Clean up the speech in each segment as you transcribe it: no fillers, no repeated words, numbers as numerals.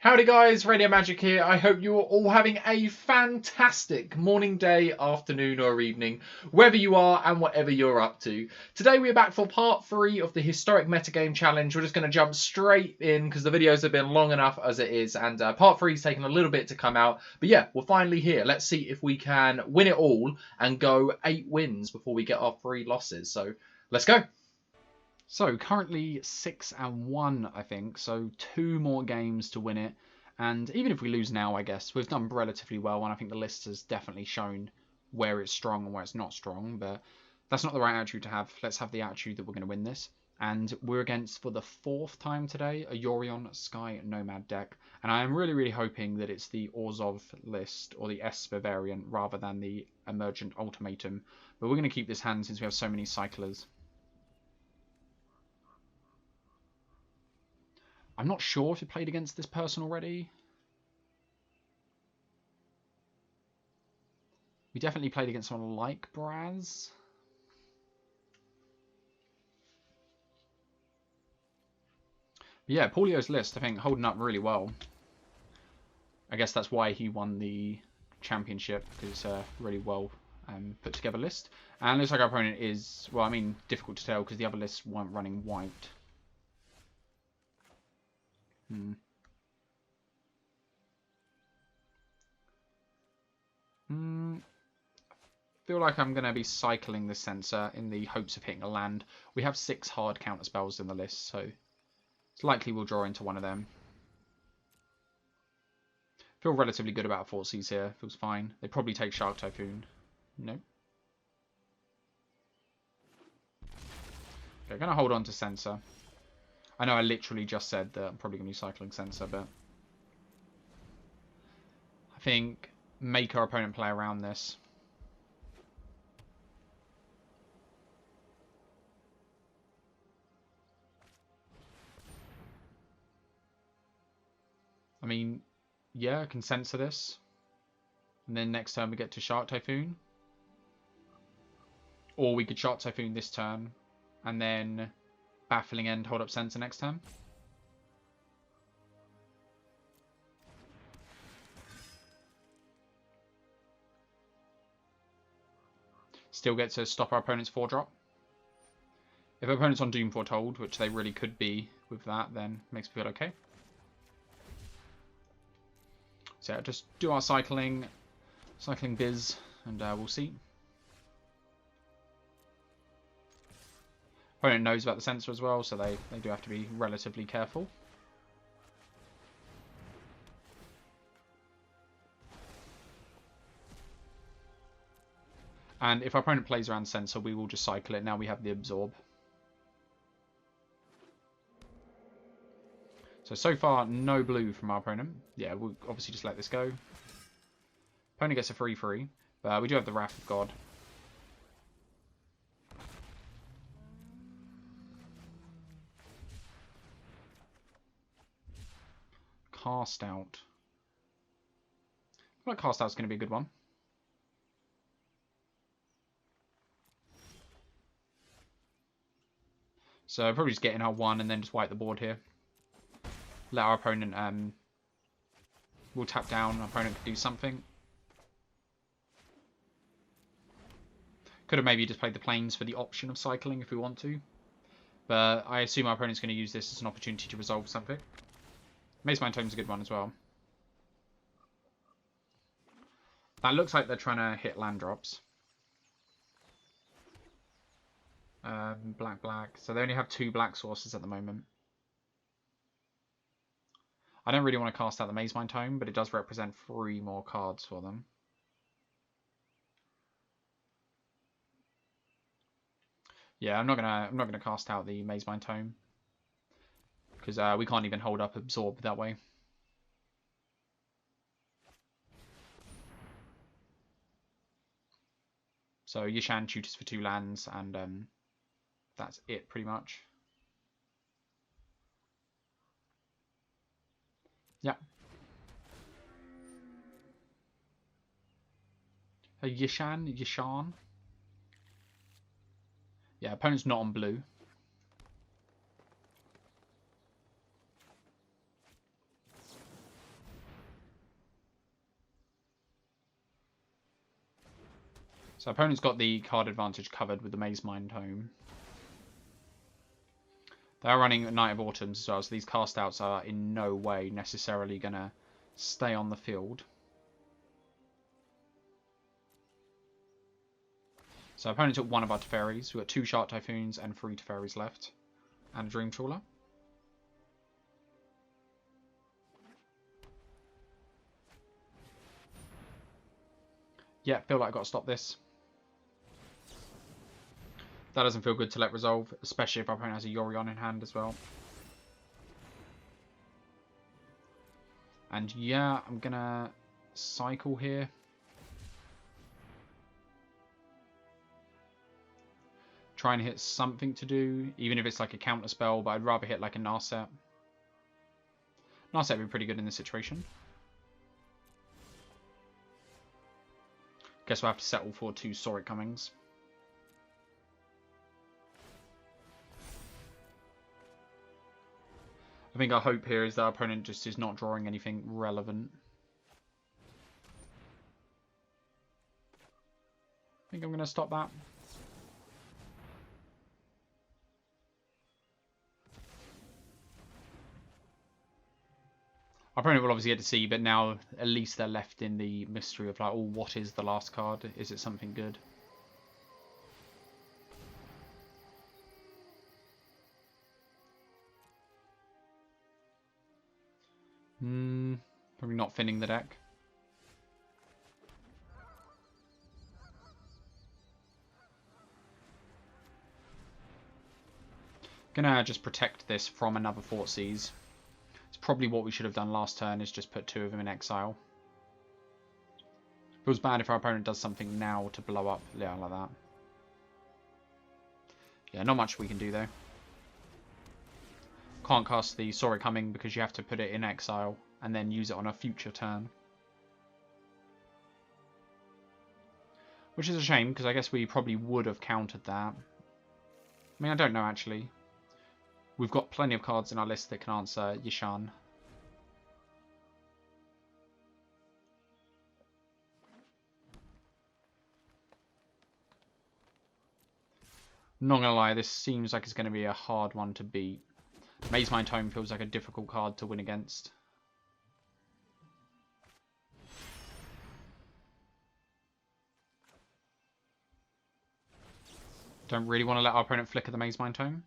Howdy guys, Radio Magic here. I hope you are all having a fantastic morning, day, afternoon or evening, wherever you are and whatever you're up to. Today we are back for part 3 of the Historic Metagame Challenge. We're just going to jump straight in because the videos have been long enough as it is, and part 3 is taking a little bit to come out. But yeah, we're finally here. Let's see if we can win it all and go 8 wins before we get our 3 losses. So let's go. So currently 6-1, I think. So 2 more games to win it. And even if we lose now, I guess we've done relatively well. And I think the list has definitely shown where it's strong and where it's not strong. But that's not the right attitude to have. Let's have the attitude that we're going to win this. And we're against, for the 4th time today, a Yorion Sky Nomad deck. And I am really hoping that it's the Orzhov list or the Esper variant rather than the Emergent Ultimatum. But we're going to keep this hand since we have so many cyclers. I'm not sure if we played against this person already. We definitely played against someone like Braz. But yeah, Paulio's list, I think, holding up really well. I guess that's why he won the championship, because it's a really well put together list. And it looks like our opponent is, well, I mean, difficult to tell because the other lists weren't running white. Feel like I'm going to be cycling this sensor in the hopes of hitting a land. We have 6 hard counter spells in the list, so it's likely we'll draw into one of them. Feel relatively good about Thoughtseize here. Feels fine. They probably take Shark Typhoon. Nope. Okay, going to hold on to sensor. I know I literally just said that I'm probably going to be cycling sensor, but I think make our opponent play around this. I mean, yeah, I can censor this. And then next turn we get to Shark Typhoon. Or we could Shark Typhoon this turn and then Baffling End, hold up sensor next turn. Still get to stop our opponent's 4-drop. If our opponent's on Doom Foretold, which they really could be with that, then makes me feel okay. So yeah, just do our cycling biz, and we'll see. Opponent knows about the sensor as well, so they do have to be relatively careful. And if our opponent plays around sensor, we will just cycle it. Now we have the absorb. So far, no blue from our opponent. Yeah, we'll obviously just let this go. Opponent gets a 3/3, but we do have the Wrath of God. Cast Out. I feel like Cast Out's going to be a good one. So probably just get in our 1 and then just wipe the board here. Let our opponent, we'll tap down, our opponent can do something. Could have maybe just played the planes for the option of cycling if we want to. But I assume our opponent's going to use this as an opportunity to resolve something. Mazemind Tome's a good one as well. That looks like they're trying to hit land drops. Black. So they only have 2 black sources at the moment. I don't really want to cast out the Mazemind Tome, but it does represent 3 more cards for them. Yeah, I'm not gonna cast out the Mazemind Tome because we can't even hold up Absorb that way. So Yishan tutors for 2 lands, and that's it pretty much. Yeah. Yishan. Yeah, opponent's not on blue. So opponent's got the card advantage covered with the Maze Mind Tome. They're running Night of Autumns as well, so these cast outs are in no way necessarily going to stay on the field. So opponent took one of our Teferis. We've got 2 Shark Typhoons and 3 Teferis left. And a Dream Trawler. Yeah, feel like I've got to stop this. That doesn't feel good to let resolve, especially if our opponent has a Yorion in hand as well. And yeah, I'm going to cycle here. Try and hit something to do, even if it's like a counter spell, but I'd rather hit like a Narset. Narset would be pretty good in this situation. Guess we'll have to settle for 2 Sauric Comings. I think our hope here is that our opponent just is not drawing anything relevant. I think I'm going to stop that. Our opponent will obviously get to see, but now at least they're left in the mystery of like, oh, what is the last card? Is it something good? Probably not thinning the deck. Gonna just protect this from another Thoughtseize. It's probably what we should have done last turn, is just put 2 of them in exile. Feels bad if our opponent does something now to blow up, yeah, like that. Yeah, not much we can do though. Can't cast the Sauric Coming because you have to put it in exile and then use it on a future turn. Which is a shame, because I guess we probably would have countered that. I mean, I don't know actually. We've got plenty of cards in our list that can answer Yishan. Not gonna lie, this seems like it's going to be a hard one to beat. Maze Mind Tome feels like a difficult card to win against. Don't really want to let our opponent flicker the Maze Mind Tome.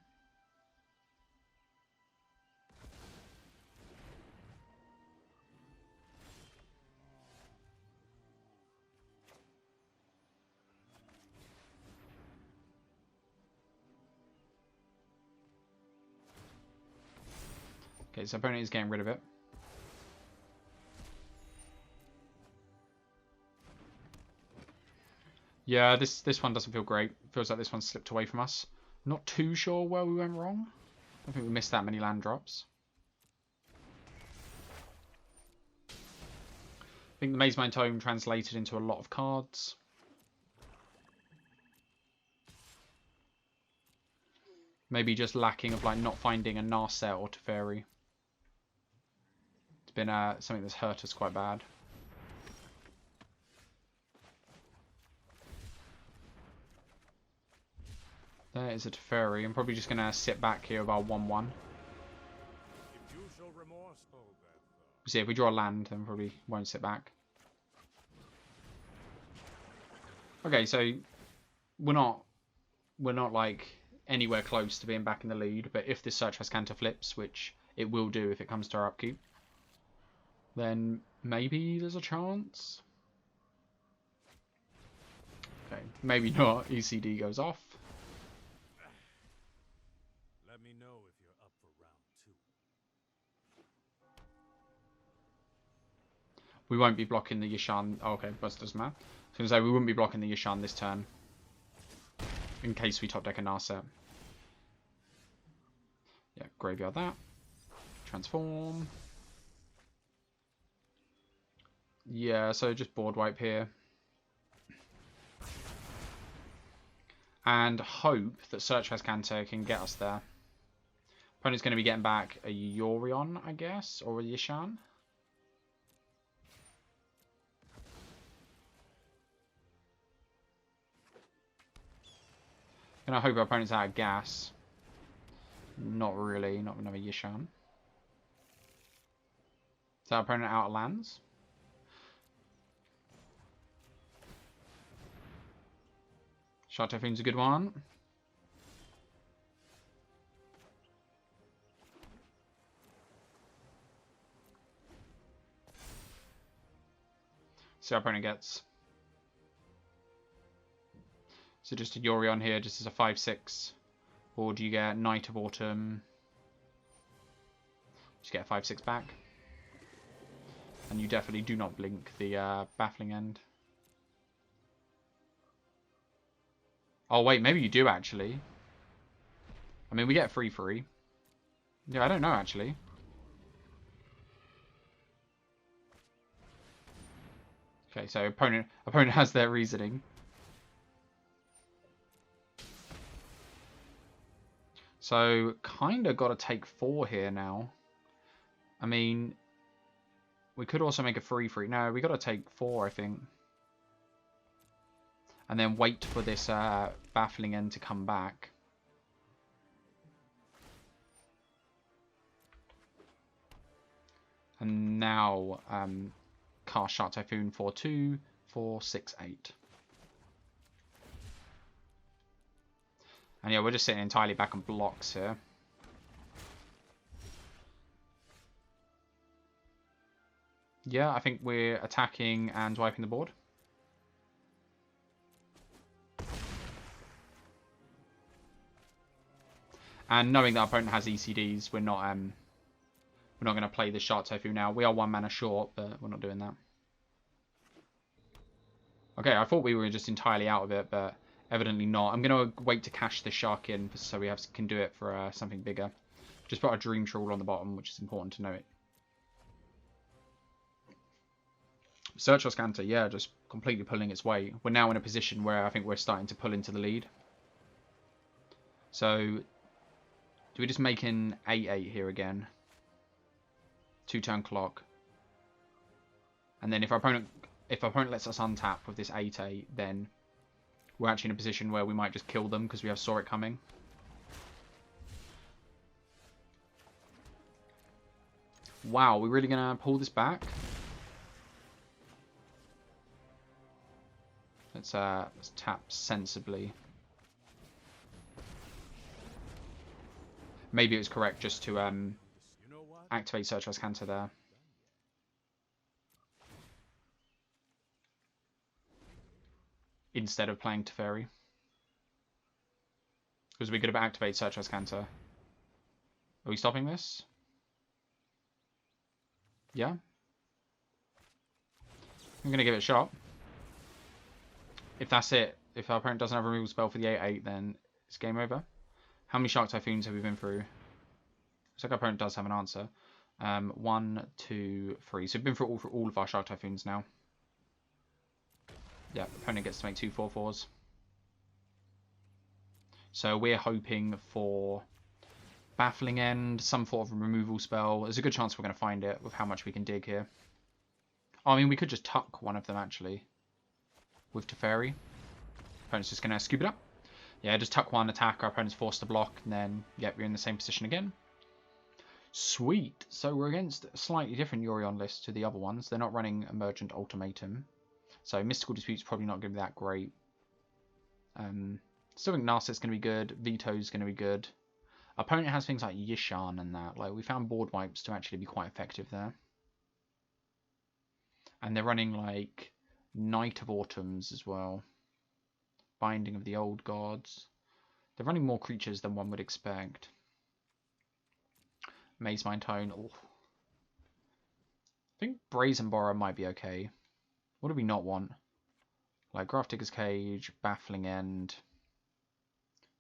Okay, so opponent is getting rid of it. Yeah, this one doesn't feel great. Feels like this one slipped away from us. Not too sure where we went wrong. I don't think we missed that many land drops. I think the Maze Mind Tome translated into a lot of cards. Maybe just lacking of like not finding a Narset or Teferi. It's been something that's hurt us quite bad. There is a Teferi. I'm probably just going to sit back here with our 1-1. See, if we draw a land, then probably won't sit back. Okay, so we're not like anywhere close to being back in the lead, but if this Search has Canter flips, which it will do if it comes to our upkeep, then maybe there's a chance. Okay, maybe not. ECD goes off. Let me know if you're up for round 2. We won't be blocking the Yishan. Oh, okay, but it doesn't matter. I was going to say we wouldn't be blocking the Yishan this turn, in case we top deck a Narset. Yeah, graveyard that. Transform. Yeah, so just board wipe here. And hope that Search has Canter can get us there. Opponent's going to be getting back a Yorion, I guess, or a Yishan. Gonna hope our opponent's out of gas. Not really. Not another Yishan. Is our opponent out of lands? Shark Typhoon's a good one. See our opponent gets. So just a Yorion here, just as a 5/6. Or do you get Knight of Autumn? Just get a 5/6 back. And you definitely do not blink the Baffling End. Oh wait, maybe you do actually. I mean, we get 3/3. Yeah, I don't know actually. Okay, so opponent has their reasoning. So kinda gotta take 4 here now. I mean, we could also make a 3/3. No, we gotta take 4, I think. And then wait for this Baffling End to come back. And now cast Shark Typhoon for 2, 4, 6, 8. And yeah, we're just sitting entirely back on blocks here. Yeah, I think we're attacking and wiping the board. And knowing that our opponent has ECDs, we're not going to play the Shark Typhoon now. We are 1 mana short, but we're not doing that. Okay, I thought we were just entirely out of it, but evidently not. I'm going to wait to cash the Shark in so we can do it for something bigger. Just put a Dream Trawl on the bottom, which is important to note. Search or Scanter, yeah, just completely pulling its weight. We're now in a position where I think we're starting to pull into the lead. So, do we just make an 8/8 here again? 2-turn clock. And then if our opponent lets us untap with this 8/8, then we're actually in a position where we might just kill them because we saw it coming. Wow, we're really gonna pull this back? Let's tap sensibly. Maybe it was correct just to activate Search or Scanter there. Instead of playing Teferi. Because we could have activated Search or Scanter. Are we stopping this? Yeah. I'm going to give it a shot. If that's it, if our opponent doesn't have a removal spell for the 8/8, then it's game over. How many Shark Typhoons have we been through? Looks like our opponent does have an answer. 1, 2, 3. So we've been through all of our Shark Typhoons now. Yeah, opponent gets to make 2 4/4s. So we're hoping for Baffling End, some sort of removal spell. There's a good chance we're going to find it with how much we can dig here. Oh, I mean, we could just tuck one of them actually with Teferi. Opponent's just going to scoop it up. Yeah, just tuck one, attack, our opponent's forced to block, and then, yep, we're in the same position again. Sweet. So we're against a slightly different Yorion list to the other ones. They're not running Emergent Ultimatum. So Mystical Dispute's probably not going to be that great. Still think Narset's going to be good. Veto's going to be good. Opponent has things like Yishan and that. Like, we found board wipes to actually be quite effective there. And they're running, like, Knight of Autumns as well. Binding of the Old Gods. They're running more creatures than one would expect. Maze Mind Tone. Oh. I think Brazen Borrower might be okay. What do we not want? Like Graph Digger's Cage, Baffling End.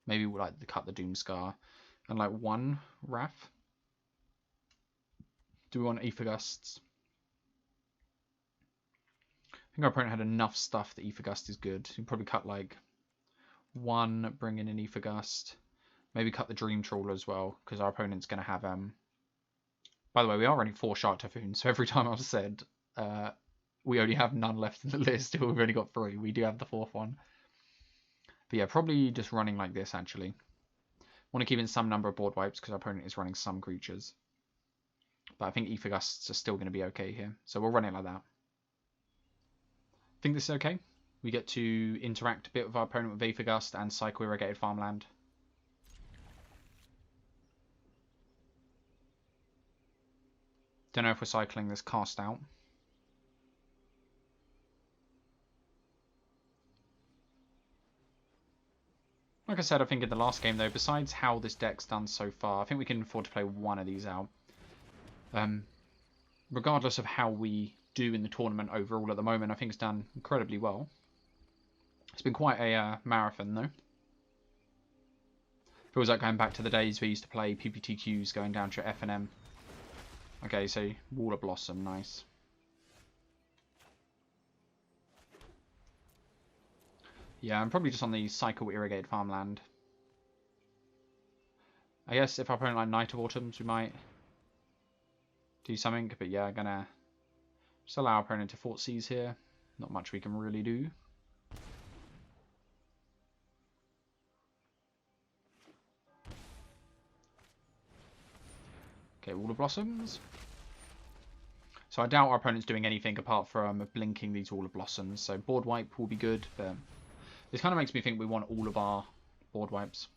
Maybe like cut the Doomscar. And like 1 Wrath. Do we want Aether Gusts? I think our opponent had enough stuff that Aether Gust is good. You probably cut like 1, bring in an Aether Gust. Maybe cut the Dream Trawler as well, because our opponent's going to have... By the way, we are running 4 Shark Typhoons, so every time I've said we only have none left in the list, we've only got 3. We do have the 4th one. But yeah, probably just running like this, actually. Want to keep in some number of board wipes because our opponent is running some creatures. But I think Ether Gusts are still going to be okay here. So we'll run it like that. Think this is okay. We get to interact a bit with our opponent with Ether Gust and cycle irrigated farmland. Don't know if we're cycling this cast out. Like I said, I think in the last game though, besides how this deck's done so far, I think we can afford to play one of these out. Regardless of how we do in the tournament overall at the moment, I think it's done incredibly well. It's been quite a marathon though. Feels like going back to the days we used to play PPTQs going down to F&M. Okay, so Wall of Blossom, nice. Yeah, I'm probably just on the cycle irrigated farmland. I guess if our opponent like Night of Autumns, we might do something. But yeah, gonna just allow our opponent to Fort Seize here. Not much we can really do. Okay, Wall of Blossoms. So I doubt our opponent's doing anything apart from blinking these Wall of Blossoms. So board wipe will be good, but this kind of makes me think we want all of our board wipes.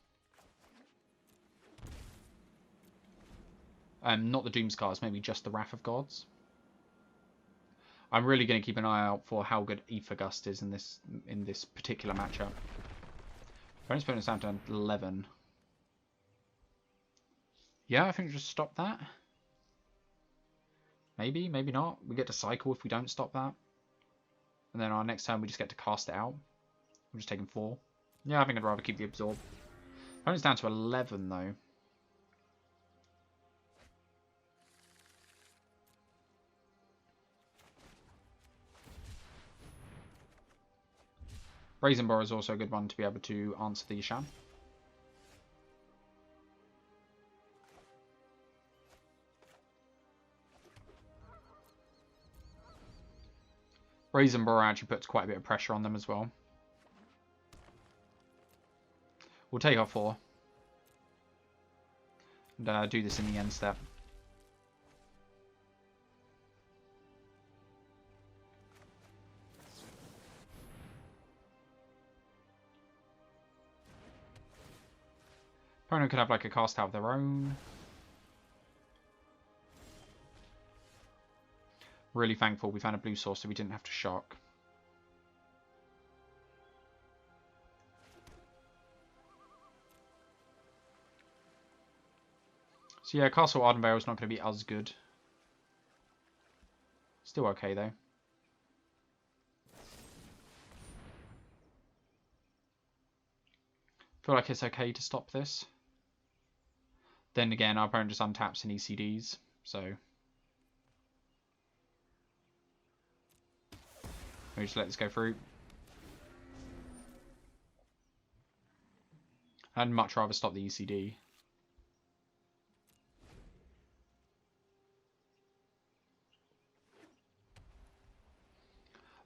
Not the Doomscars, maybe just the Wrath of Gods. I'm really going to keep an eye out for how good Ether Gust is in this particular matchup. Opponent's down to 11. Yeah, I think we just stop that. Maybe, maybe not. We get to cycle if we don't stop that. And then our next turn we just get to cast it out. We're just taking 4. Yeah, I think I'd rather keep the Absorb. Opponent's down to 11 though. Brazen Borrow is also a good one to be able to answer the Yashan. Brazen Borrow actually puts quite a bit of pressure on them as well. We'll take our 4. And do this in the end step. Opponent could have like a cast out of their own. Really thankful we found a blue source so we didn't have to shock. So yeah, Castle Ardenvale is not going to be as good. Still okay though. Feel like it's okay to stop this. Then again, our opponent just untaps and ECDs, so we just let this go through. I'd much rather stop the ECD.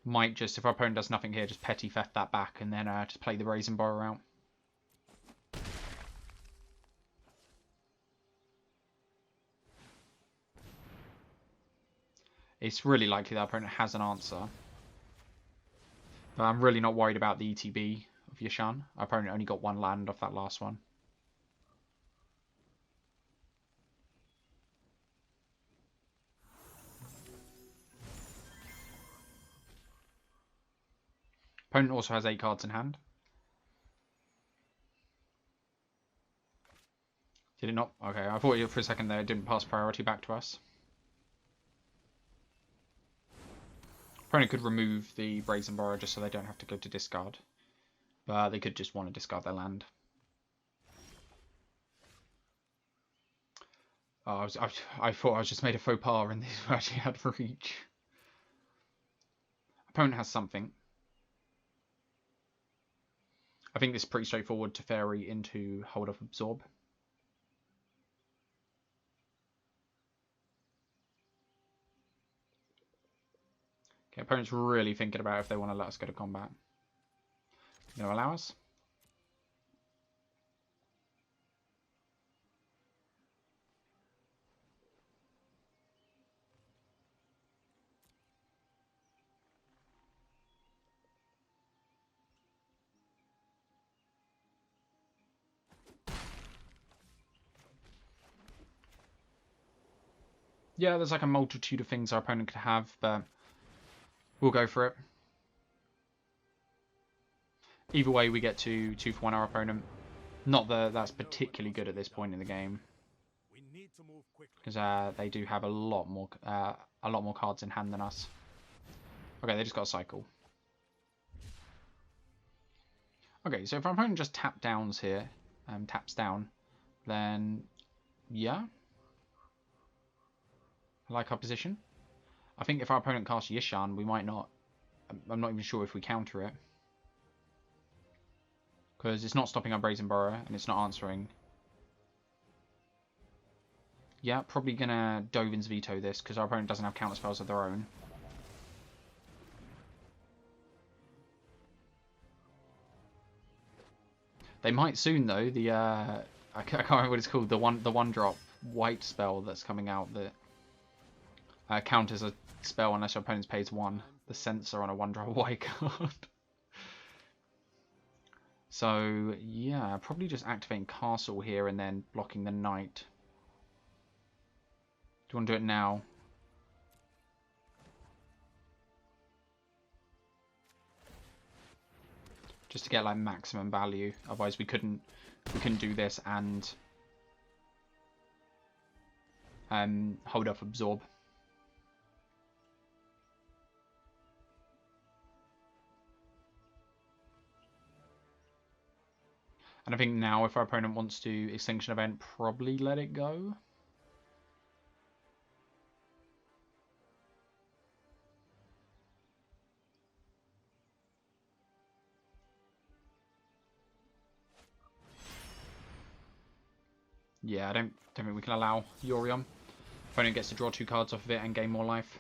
Might just, if our opponent does nothing here, just petty theft that back and then just play the Brazen Borrow out. It's really likely that our opponent has an answer. But I'm really not worried about the ETB of Yashan. Our opponent only got 1 land off that last one. Opponent also has 8 cards in hand. Did it not? Okay, I thought for a second there it didn't pass priority back to us. Opponent could remove the Brazen Borrow just so they don't have to go to discard. But they could just want to discard their land. Oh, I thought I just made a faux pas and this actually had reach. Opponent has something. I think this is pretty straightforward to Fairy into Hold Off Absorb. Okay, opponent's really thinking about if they want to let us go to combat. No allow us. Yeah, there's like a multitude of things our opponent could have, but we'll go for it. Either way, we get to 2 for 1 our opponent. Not that that's particularly good at this point in the game, because they do have a lot more cards in hand than us. Okay, they just got a cycle. Okay, so if our opponent just taps down, then yeah, I like our position. I think if our opponent casts Yishan, we might not. I'm not even sure if we counter it, because it's not stopping our Brazen Burrow and it's not answering. Yeah, probably gonna Two.Vs veto this because our opponent doesn't have counter spells of their own. They might soon though. The I can't remember what it's called. The one drop white spell that's coming out that counters a spell unless your opponent pays 1. The Censor on a 1-drop white card. So yeah, probably just activating Castle here and then blocking the Knight. Do you want to do it now? Just to get like maximum value. Otherwise we couldn't do this and hold up Absorb. And I think now if our opponent wants to Extinction Event, probably let it go. Yeah, I don't think we can allow Yorion. Opponent gets to draw 2 cards off of it and gain more life.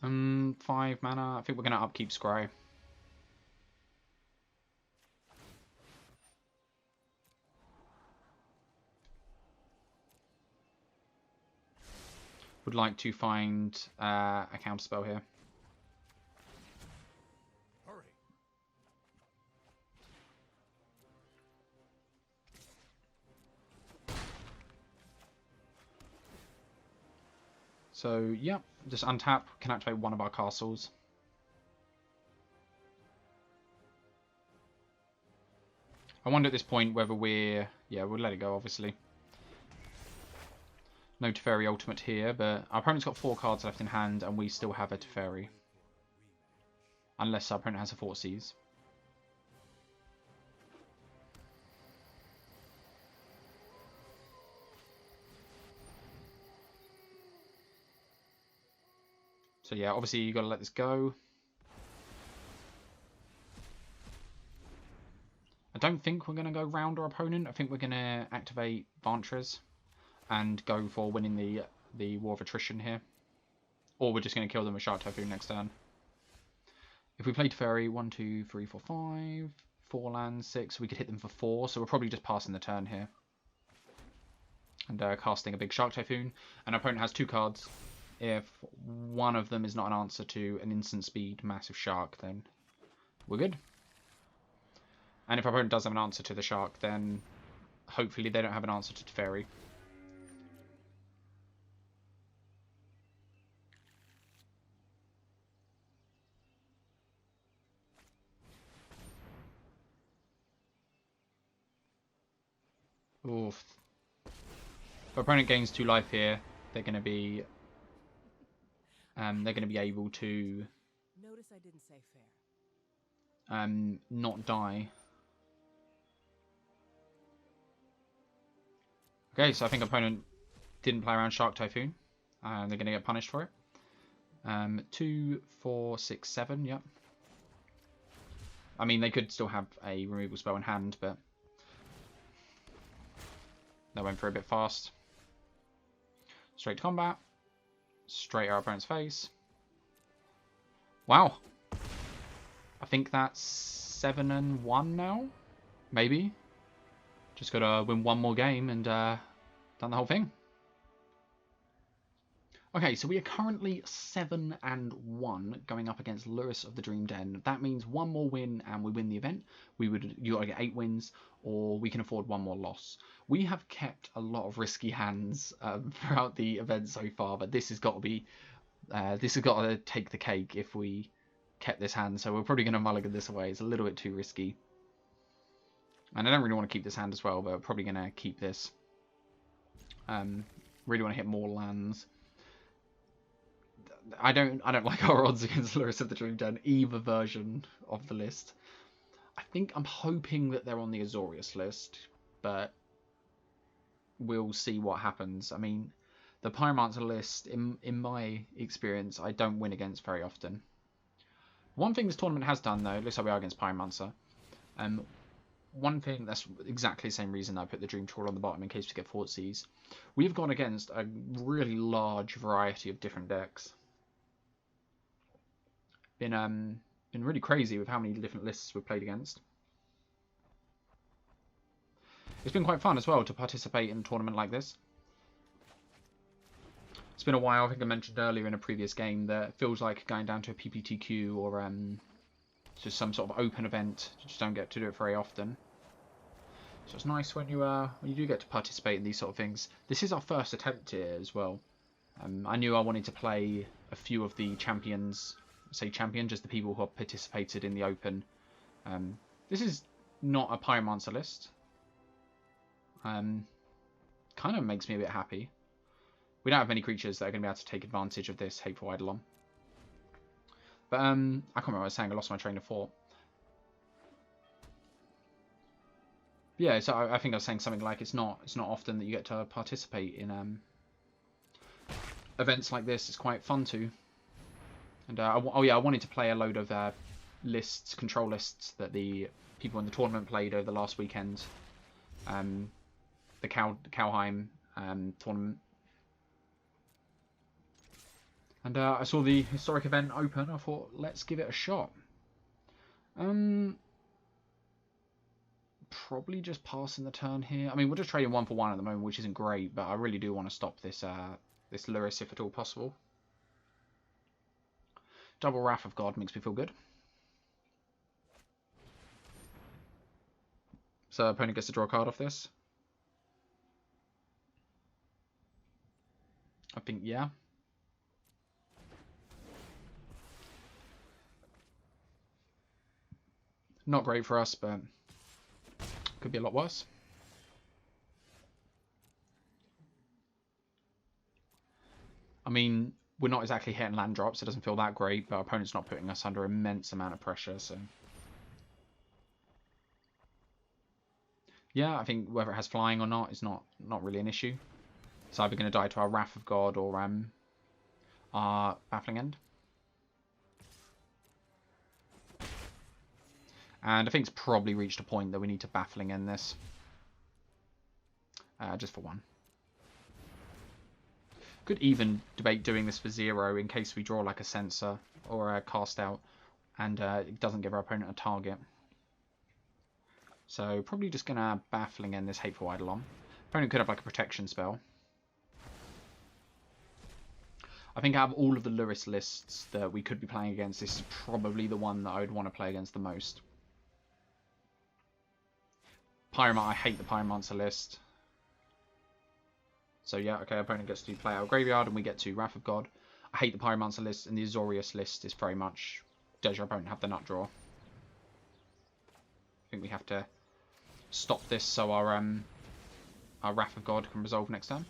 Um, 5 mana. I think we're going to upkeep Scry. Would like to find a counterspell here. Hurry. So, yeah, just untap, can activate one of our castles. I wonder at this point whether we're... Yeah, we'll let it go, obviously. No Teferi Ultimate here, but our opponent's got 4 cards left in hand, and we still have a Teferi. Unless our opponent has a 4-Cs. So yeah, obviously you got to let this go. I don't think we're going to go round our opponent. I think we're going to activate Vantress and go for winning the War of Attrition here. Or we're just going to kill them with Shark Typhoon next turn. If we play Teferi, 1, 2, 3, 4, 5, 4 lands, 6, we could hit them for 4. So we're probably just passing the turn here. And casting a big Shark Typhoon. And our opponent has 2 cards. If one of them is not an answer to an instant speed massive shark, then we're good. And if our opponent does have an answer to the shark, then hopefully they don't have an answer to Teferi. Oof. If our opponent gains 2 life here, they're going to be able to Notice I didn't say fair. not die. Okay, so I think opponent didn't play around Shark Typhoon, and they're going to get punished for it. 2, 4, 6, 7. Yep. I mean, they could still have a removal spell in hand, but that went for a bit fast. Straight to combat. Straight at our opponent's face. Wow. I think that's 7-1 now. Maybe. Just gotta win one more game and done the whole thing. Okay, so we are currently 7-1 going up against Lurrus of the Dream Den. That means one more win and we win the event. You gotta get 8 wins, or we can afford one more loss. We have kept a lot of risky hands throughout the event so far, but this has got to take the cake if we kept this hand. So we're probably gonna mulligan this away. It's a little bit too risky, and I don't really want to keep this hand as well, but we're probably gonna keep this. Really want to hit more lands. I don't like our odds against Lurrus of the Dream Den, either version of the list. I'm hoping that they're on the Azorius list, but we'll see what happens. I mean, the Pyromancer list, in my experience, I don't win against very often. One thing this tournament has done, though, looks like we are against Pyromancer. One thing, that's exactly the same reason I put the Dream Troll on the bottom in case we get 4Cs. We've gone against a really large variety of different decks. Been really crazy with how many different lists we've played against. It's been quite fun as well to participate in a tournament like this. It's been a while. I think I mentioned earlier in a previous game that it feels like going down to a PPTQ or just some sort of open event. You just don't get to do it very often. So it's nice when you do get to participate in these sort of things. This is our first attempt here as well. I knew I wanted to play a few of the champions. Say champion, just the people who have participated in the open. This is not a Pyromancer list. Kind of makes me a bit happy. We don't have many creatures that are going to be able to take advantage of this Hateful Eidolon. But I can't remember what I was saying. I lost my train of thought. Yeah, so I think I was saying something like it's not often that you get to participate in events like this. It's quite fun too. And I wanted to play a load of lists, control lists that the people in the tournament played over the last weekend. The Kaldheim tournament. And I saw the historic event open. I thought, let's give it a shot. Probably just passing the turn here. I mean, we're just trading 1-for-1 at the moment, which isn't great, but I really do want to stop this this Lurrus if at all possible. Double Wrath of God makes me feel good. So opponent gets to draw a card off this. I think, yeah. Not great for us, but could be a lot worse. I mean, we're not exactly hitting land drops. It doesn't feel that great, but our opponent's not putting us under immense amount of pressure, so... Yeah, I think whether it has flying or not is not really an issue. It's either going to die to our Wrath of God or our Baffling End. And I think it's probably reached a point that we need to Baffling End this. Just for one. Could even debate doing this for 0 in case we draw like a Censor or a Cast Out and it doesn't give our opponent a target. So probably just going to Baffling End this Hateful Eidolon. Opponent could have like a protection spell. I think out of all of the Lurrus lists that we could be playing against, this is probably the one that I would want to play against the most. Pyromancer, I hate the Pyromancer list. So yeah, okay, opponent gets to play out Graveyard and we get to Wrath of God. I hate the Pyromancer list, and the Azorius list is very much, does your opponent have the nut draw? I think we have to stop this so our Wrath of God can resolve next turn.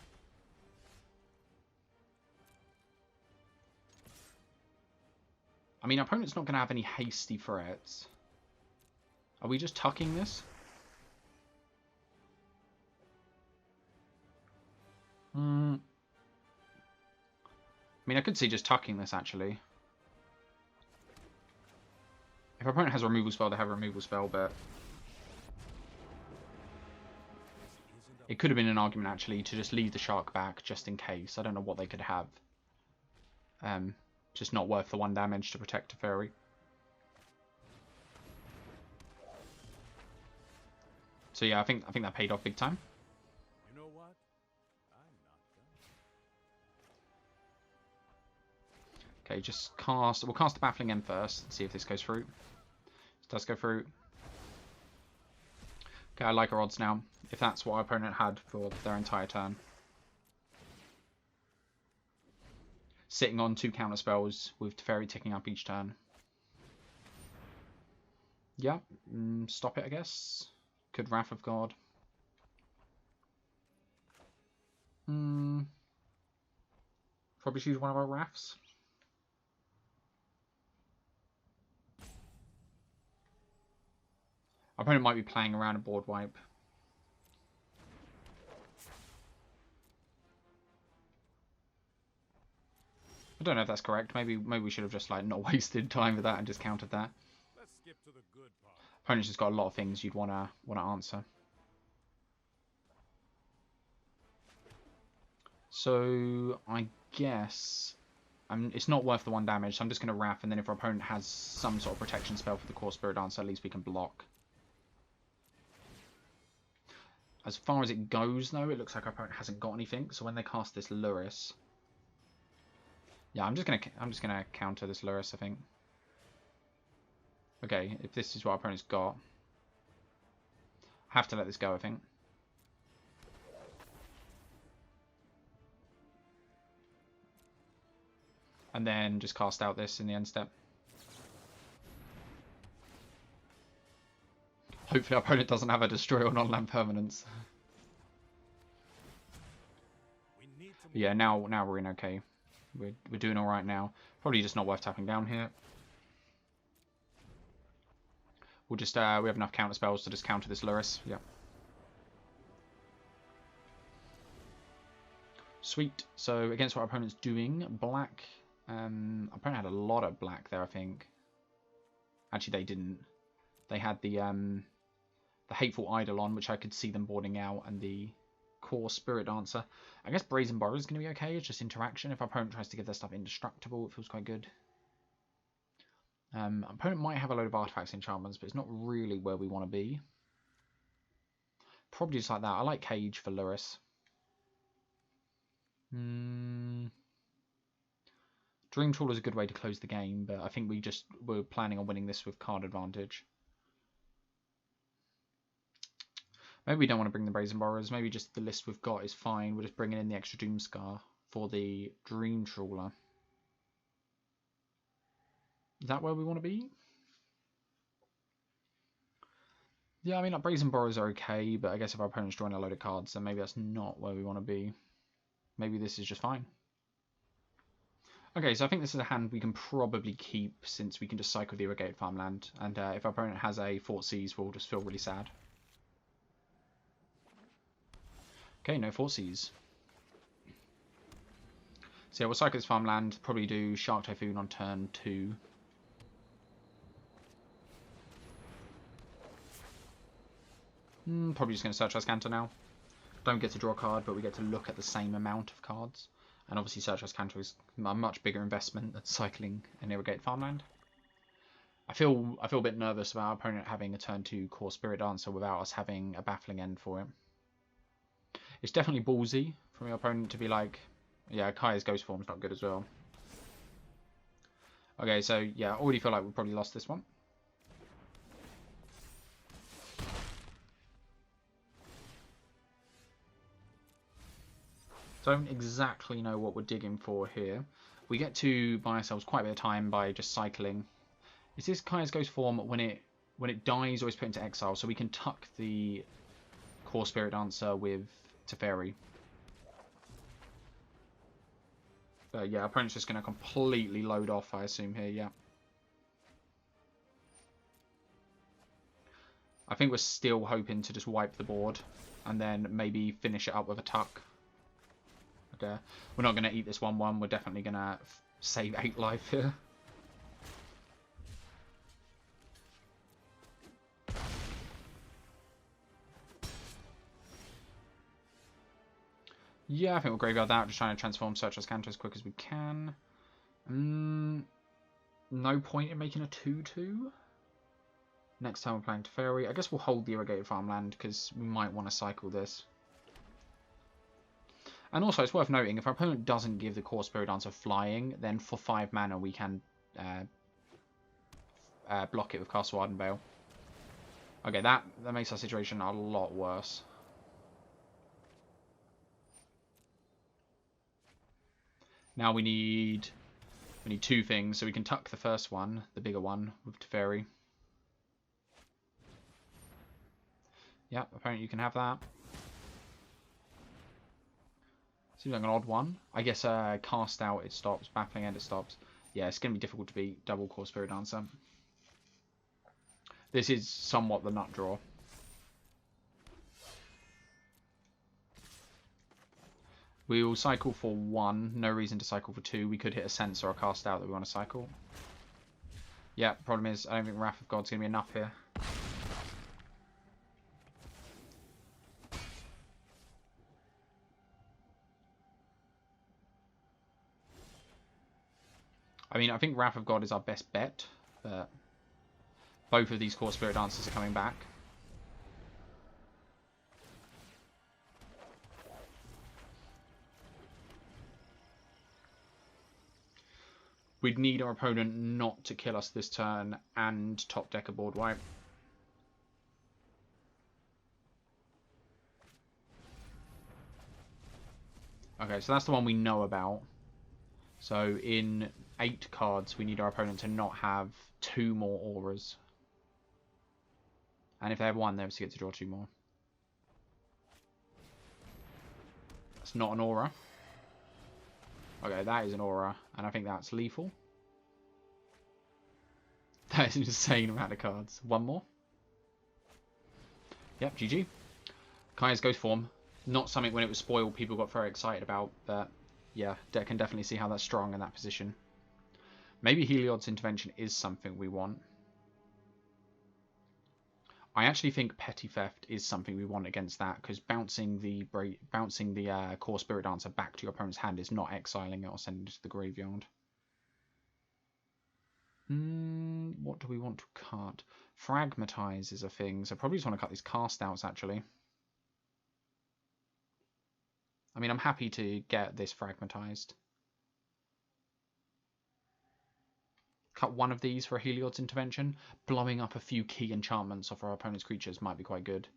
I mean, our opponent's not going to have any hasty threats. Are we just tucking this? I mean, I could see just tucking this, actually. If our opponent has a removal spell, they have a removal spell, but... It could have been an argument, actually, to just leave the shark back, just in case. I don't know what they could have. Just not worth the 1 damage to protect a fairy. So yeah, I think that paid off big time. You know what? I'm not Okay, just cast. We'll cast the Baffling End first and see if this goes through. It does go through. Okay, I like our odds now. If that's what our opponent had for their entire turn. Sitting on 2 counter spells with Teferi ticking up each turn. Yeah, stop it, I guess. Could Wrath of God. Probably choose one of our Wraths. Our opponent might be playing around a board wipe. I don't know if that's correct. Maybe we should have just like not wasted time with that and just countered that. Let's skip to the good part. Opponent's just got a lot of things you'd wanna answer. So I guess it's not worth the 1 damage, so I'm just gonna Wrath, and then if our opponent has some sort of protection spell for the Core Spirit Dancer, at least we can block. As far as it goes, though, it looks like our opponent hasn't got anything. So when they cast this Lurrus, yeah, I'm just gonna counter this Lurrus, I think. Okay, if this is what our opponent's got, I have to let this go, I think. And then just cast out this in the end step. Hopefully our opponent doesn't have a destroy or non-land permanence. Yeah, now we're in okay. We're doing alright now. Probably just not worth tapping down here. We'll just we have enough counter spells to just counter this Lurrus. Yeah. Sweet. So against what our opponent's doing, black. Our opponent had a lot of black there, I think. Actually, they didn't. They had the Hateful Eidolon, which I could see them boarding out, and the Core Spirit Dancer. I guess Brazen Borrow is going to be okay. It's just interaction. If our opponent tries to give their stuff indestructible, it feels quite good. Our opponent might have a load of artifacts enchantments, but it's not really where we want to be. Probably just like that. I like Cage for Lurrus. Dream Trawler is a good way to close the game, but I think we're planning on winning this with card advantage. Maybe we don't want to bring the Brazen Borrowers. Maybe just the list we've got is fine. We're just bringing in the extra Doomscar for the Dream Trawler. Is that where we want to be? Yeah, I mean, like, Brazen Borrowers are okay, but I guess if our opponent's drawing a load of cards, then maybe that's not where we want to be. Maybe this is just fine. Okay, so I think this is a hand we can probably keep, since we can just cycle the Irrigated Farmland, and if our opponent has a Thoughtseize, we'll just feel really sad. Okay, no Thoughtseize. So yeah, we'll cycle this farmland, probably do Shark Typhoon on turn 2. Probably just going to search our Scanter now. Don't get to draw a card, but we get to look at the same amount of cards. And obviously search our Scanter is a much bigger investment than cycling an Irrigated Farmland. I feel a bit nervous about our opponent having a turn 2 Core Spirit Dancer without us having a Baffling End for it. It's definitely ballsy from your opponent to be like, yeah, Kaya's Ghost Form's not good as well. Okay, so yeah, I already feel like we probably lost this one. Don't exactly know what we're digging for here. We get to buy ourselves quite a bit of time by just cycling. Is this Kaya's Ghost Form when it dies or is put into exile, so we can tuck the Core Spirit Dancer with Teferi? Yeah, opponent's just going to completely load off, I assume, here, yeah. I think we're still hoping to just wipe the board and then maybe finish it up with a tuck. Okay. We're not going to eat this 1-1. We're definitely going to save 8 life here. Yeah, I think we'll graveyard that. Just trying to transform Search our Scanter as quick as we can. No point in making a 2-2. Next time we're playing Teferi. I guess we'll hold the Irrigated Farmland because we might want to cycle this. And also, it's worth noting, if our opponent doesn't give the Core Spirit Dancer flying, then for 5 mana we can block it with Castle Ardenvale. Okay, that makes our situation a lot worse. Now we need 2 things, so we can tuck the first one, the bigger one, with Teferi. Yep, apparently you can have that. Seems like an odd one. I guess cast out it stops, battling end it stops. Yeah, it's going to be difficult to beat double Core Spirit Dancer. This is somewhat the nut draw. We will cycle for 1. No reason to cycle for 2. We could hit a sense or a cast out that we want to cycle. Yeah, problem is I don't think Wrath of God's going to be enough here. I mean, I think Wrath of God is our best bet, but both of these Core Spirit Dancers are coming back. We'd need our opponent not to kill us this turn and top deck a board wipe. Okay, so that's the one we know about. So in 8 cards, we need our opponent to not have 2 more auras. And if they have 1, they obviously get to draw 2 more. That's not an aura. Okay, that is an aura, and I think that's lethal. That is an insane amount of cards. 1 more. Yep, GG. Kaya's Ghost Form. Not something when it was spoiled people got very excited about, but yeah, can definitely see how that's strong in that position. Maybe Heliod's Intervention is something we want. I actually think Petty Theft is something we want against that, because bouncing the Core Spirit Dancer back to your opponent's hand is not exiling it or sending it to the graveyard. What do we want to cut? Fragmatize is a thing, so probably just want to cut these cast outs actually. I mean, I'm happy to get this fragmatized. Cut 1 of these for a Heliod's Intervention. Blowing up a few key enchantments off our opponent's creatures might be quite good.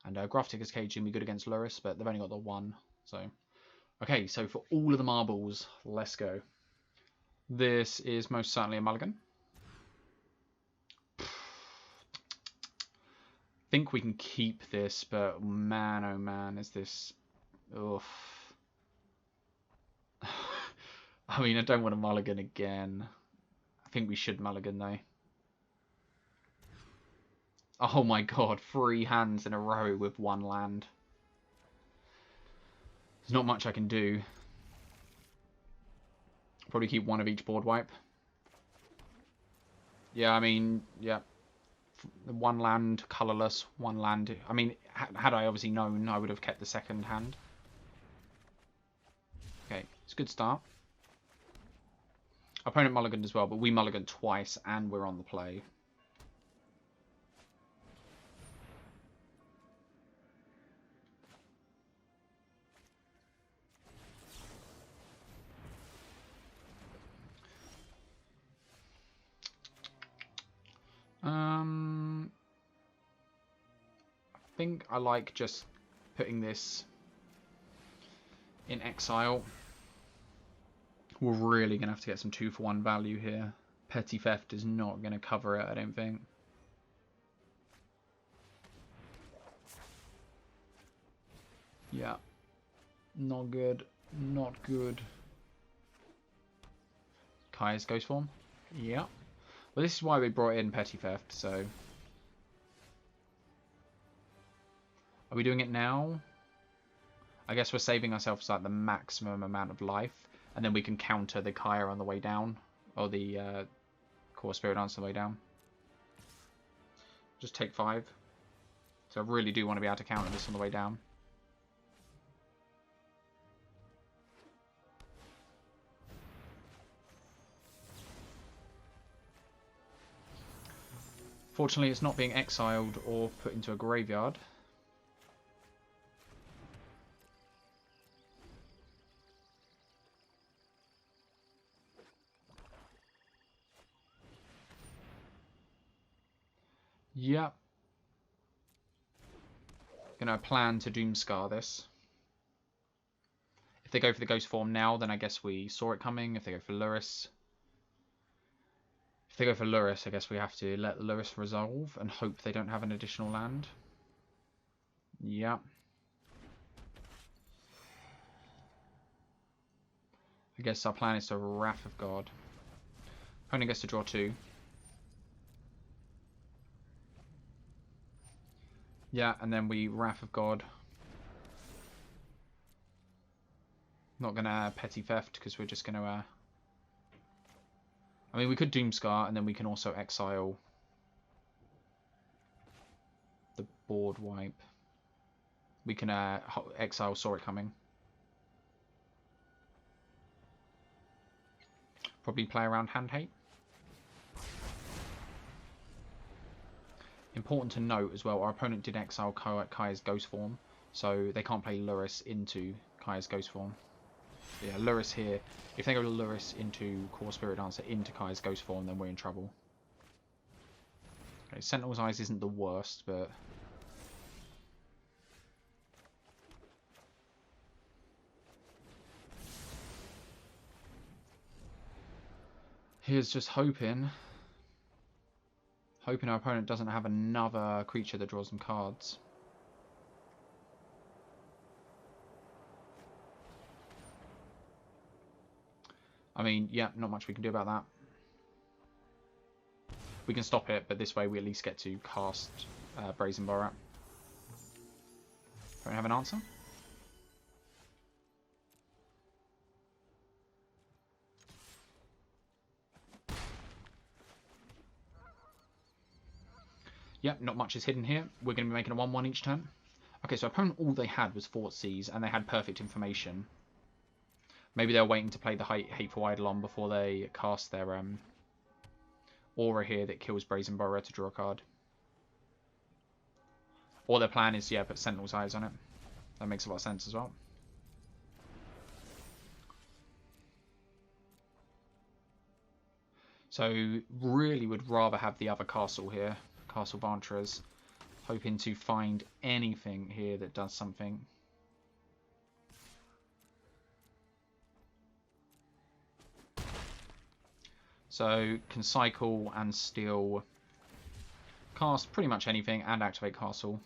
And Grafticker's Cage is going to be good against Lurrus, but they've only got the 1. So, okay, so for all of the marbles, let's go. This is most certainly a mulligan. Think we can keep this, but man, oh man, is this... Oof. I mean, I don't want to mulligan again. I think we should mulligan though. Oh my god, 3 hands in a row with 1 land. There's not much I can do. Probably keep 1 of each board wipe. Yeah, I mean, yeah. 1 land, colourless, 1 land. I mean, had I obviously known, I would have kept the second hand. Okay, it's a good start. Opponent mulliganed as well, but we mulliganed twice and we're on the play. I think I like just putting this in exile. We're really going to have to get some 2-for-1 value here. Petty Theft is not going to cover it, I don't think. Yeah. Not good. Not good. Kaya's Ghost Form? Yeah. Well, this is why we brought in Petty Theft, so... Are we doing it now? I guess we're saving ourselves like the maximum amount of life. And then we can counter the Kaya on the way down. Or the Core Spirit Dancer on the way down. Just take 5. So I really do want to be able to counter this on the way down. Fortunately, it's not being exiled or put into a graveyard. Yep. Gonna plan to Doomscar this. If they go for the Ghost form now, then I guess we saw it coming. If they go for Lurrus... If they go for Lurrus, I guess we have to let Lurrus resolve and hope they don't have an additional land. Yep. I guess our plan is to Wrath of God. Opponent gets to draw 2. Yeah, and then we Wrath of God. Not gonna Petty Theft because we're just gonna... I mean, we could Doomscar and then we can also exile the board wipe. We can exile Saw It Coming. Probably play around hand hate. Important to note as well, our opponent did exile Kaya's Ghost form, so they can't play Lurrus into Kaya's Ghost form. Yeah, Lurrus here. If they go Lurrus into Core Spirit Dancer into Kaya's Ghost form, then we're in trouble. Okay, Sentinel's Eyes isn't the worst, but... Here's just hoping our opponent doesn't have another creature that draws them cards. I mean, yeah, not much we can do about that. We can stop it, but this way we at least get to cast Brazen Borat. Don't have an answer? Yep, not much is hidden here. We're going to be making a 1-1 each turn. Okay, so opponent, all they had was Thoughtseize, and they had perfect information. Maybe they're waiting to play the Hateful Eidolon before they cast their aura here that kills Brazen Borrower to draw a card. Or their plan is, yeah, put Sentinel's Eyes on it. That makes a lot of sense as well. So, really would rather have the other castle here. Castle Vantress, hoping to find anything here that does something. So can cycle and still cast pretty much anything and activate castle.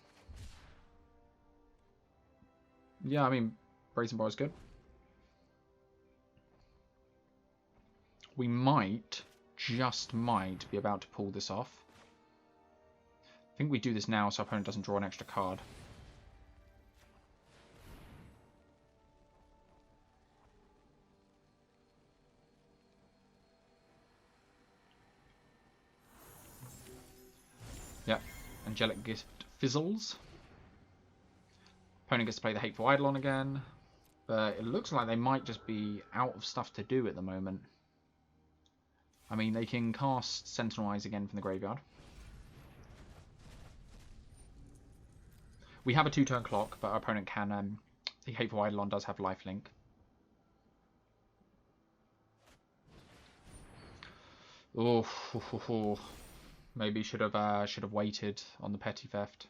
Yeah, I mean, Brazen Bar is good. We might, just might, be about to pull this off. I think we do this now so our opponent doesn't draw an extra card. Yep, Angelic Gift fizzles. Opponent gets to play the Hateful Eidolon again. But it looks like they might just be out of stuff to do at the moment. I mean, they can cast Sentinel Eyes again from the graveyard. We have a 2-turn clock, but our opponent can... the Hateful Eidolon does have lifelink. Oh, maybe should have waited on the Petty Theft.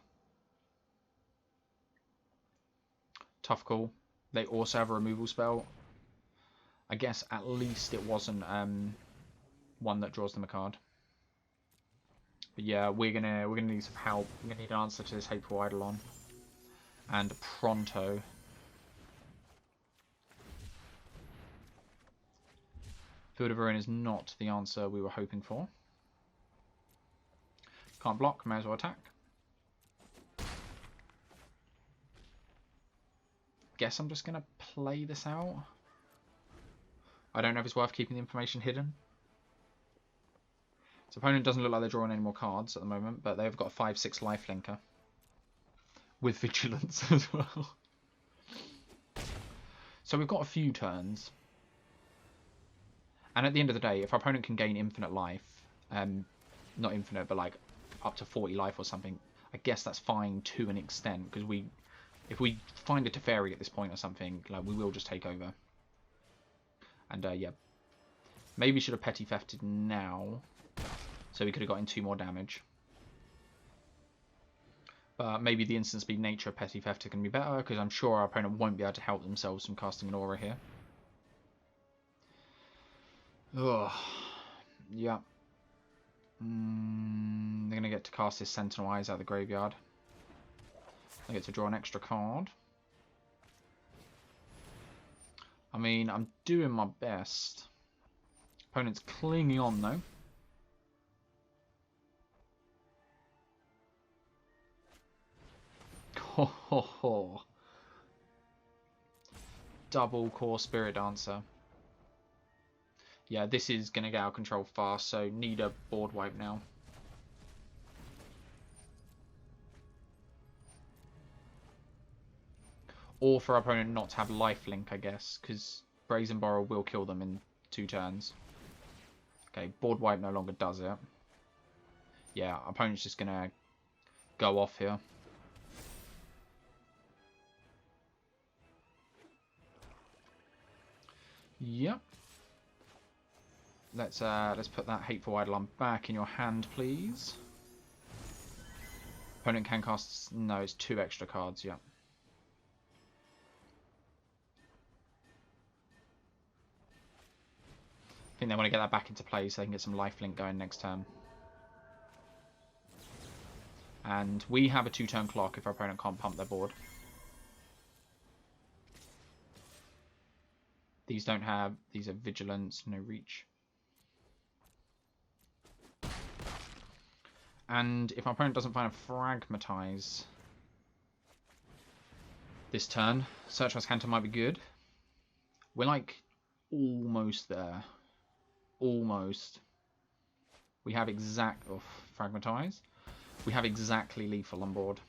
Tough call. They also have a removal spell. I guess at least it wasn't one that draws them a card. But yeah, we're gonna need some help. We're gonna need an answer to this Hateful Eidolon. And pronto. Field of Ruin is not the answer we were hoping for. Can't block, may as well attack. Guess I'm just gonna play this out. I don't know if it's worth keeping the information hidden. So opponent doesn't look like they're drawing any more cards at the moment, but they've got a 5/6 lifelinker. With Vigilance as well. So we've got a few turns. And at the end of the day, if our opponent can gain infinite life, not infinite, but like up to 40 life or something, I guess that's fine to an extent, because if we find a Teferi at this point or something, like we will just take over. And yeah, maybe should have Petty Thefted now, so we could have gotten 2 more damage. But maybe the instant speed nature of Petty Theft can be better, because I'm sure our opponent won't be able to help themselves from casting an aura here. Ugh. Yeah. They're going to get to cast his Sentinel Eyes out of the graveyard. They get to draw an extra card. I mean, I'm doing my best. Opponent's clinging on, though. Ho ho ho. Double Core Spirit Dancer. Yeah, this is going to get out of control fast, so need a board wipe now. Or for our opponent not to have lifelink, I guess, because Brazen Borrow will kill them in 2 turns. Okay, board wipe no longer does it. Yeah, opponent's just going to go off here. Yep. Let's put that Hateful Eidolon back in your hand, please. Opponent can cast... No, it's 2 extra cards, yeah. I think they want to get that back into play so they can get some lifelink going next turn. And we have a 2-turn clock if our opponent can't pump their board. These don't have... These are Vigilance, no Reach. And if our opponent doesn't find a Fragmatize this turn, Searchlight Cantor might be good. We're like almost there. Almost. We have exact... Oh, Fragmatize. We have exactly lethal on board.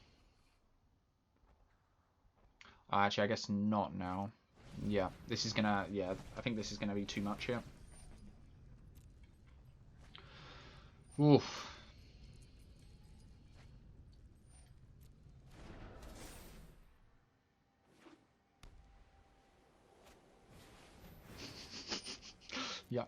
Actually, I guess not now. Yeah, this is gonna... Yeah, I think this is gonna be too much here. Oof. Yeah. I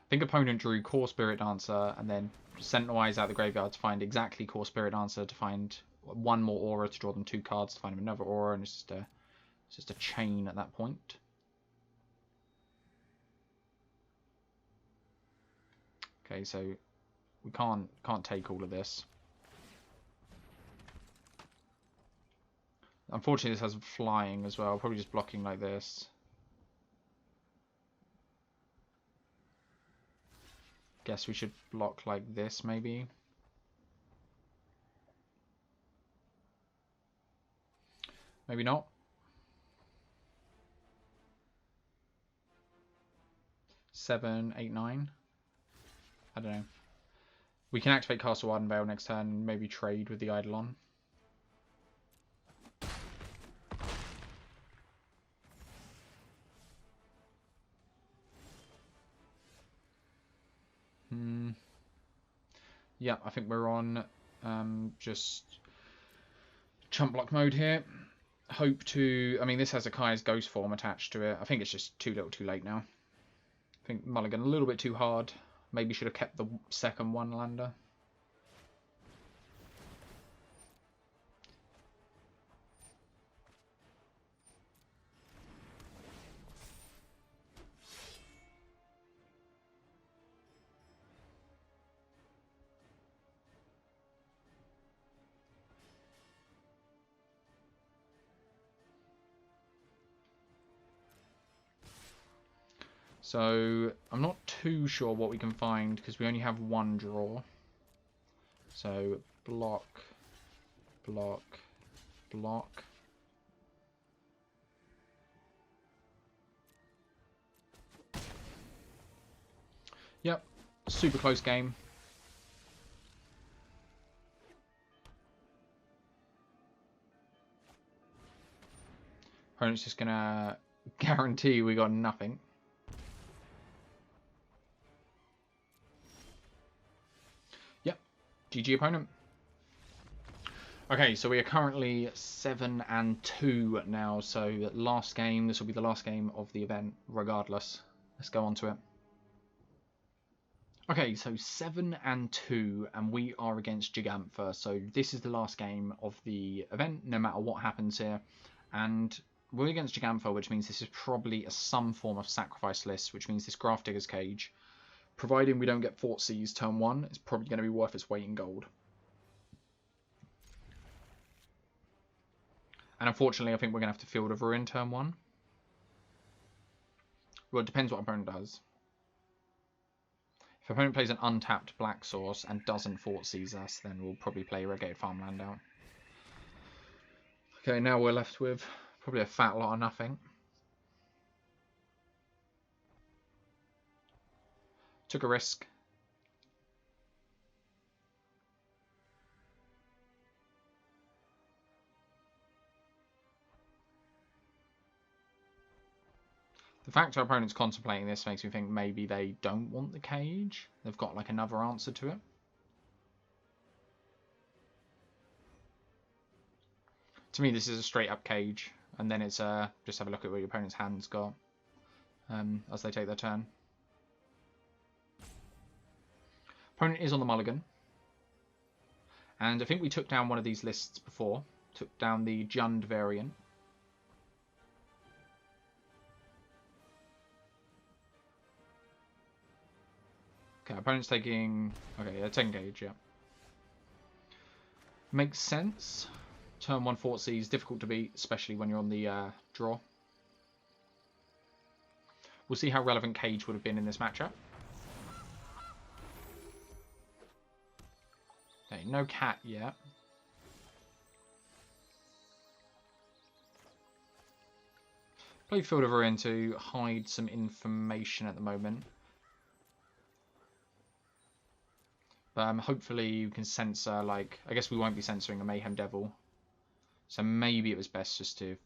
think opponent drew Core Spirit Dancer and then Sentinel Eyes out of the graveyard to find exactly Core Spirit Dancer to find 1 more aura to draw them 2 cards to find them another aura, and it's just a chain at that point. Okay, so we can't take all of this. Unfortunately, this has flying as well. Probably just blocking like this. Guess we should block like this, maybe. Maybe not. Seven, 8, 9. I don't know. We can activate Castle Ardenvale next turn and maybe trade with the Eidolon. Yeah, I think we're on just chump block mode here. Hope to... I mean, this has a Kai's Ghost form attached to it. I think it's just too little too late now. I think Mulligan a little bit too hard. Maybe should have kept the second 1-lander. So I'm not too sure what we can find because we only have 1 draw. So block, block, block. Yep, super close game. Opponent's just gonna guarantee we got nothing. GG opponent. Okay, so we are currently 7-2 now. So last game, this will be the last game of the event regardless. Let's go on to it. Okay, so 7-2, and we are against Gigantha. So this is the last game of the event, no matter what happens here. And we're against Gigantha, which means this is probably some form of sacrifice list, which means this Graph Digger's Cage, providing we don't get Thoughtseize turn 1, is probably going to be worth its weight in gold. And unfortunately, I think we're going to have to Field of Ruin turn 1. Well, it depends what opponent does. If opponent plays an untapped Black Source and doesn't Thoughtseize us, then we'll probably play Irrigated Farmland out. Okay, now we're left with probably a fat lot of nothing. Took a risk. The fact our opponent's contemplating this makes me think maybe they don't want the cage. They've got like another answer to it. To me, this is a straight up cage, and then it's just have a look at what your opponent's hand's got as they take their turn. Opponent is on the mulligan, and I think we took down one of these lists before. Took down the Jund variant. Okay, opponent's taking... Okay, yeah, 10 gauge, yeah. Makes sense. Turn 1 Thoughtseize, difficult to beat, especially when you're on the draw. We'll see how relevant Cage would have been in this matchup. Okay, no cat yet. Play Field of Ruin to hide some information at the moment. Hopefully you can censor, like, I guess we won't be censoring a Mayhem Devil. So maybe it was best just to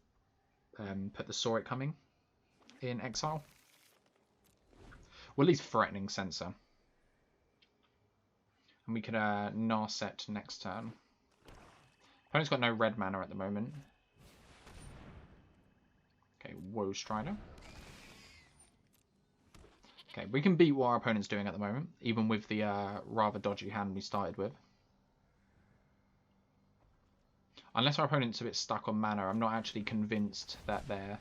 put the Saw It Coming in exile. Well, at least threatening censor. And we can Narset next turn. Opponent's got no red mana at the moment. Okay, Woe Strider. Okay, we can beat what our opponent's doing at the moment, even with the rather dodgy hand we started with. Unless our opponent's a bit stuck on mana, I'm not actually convinced that they're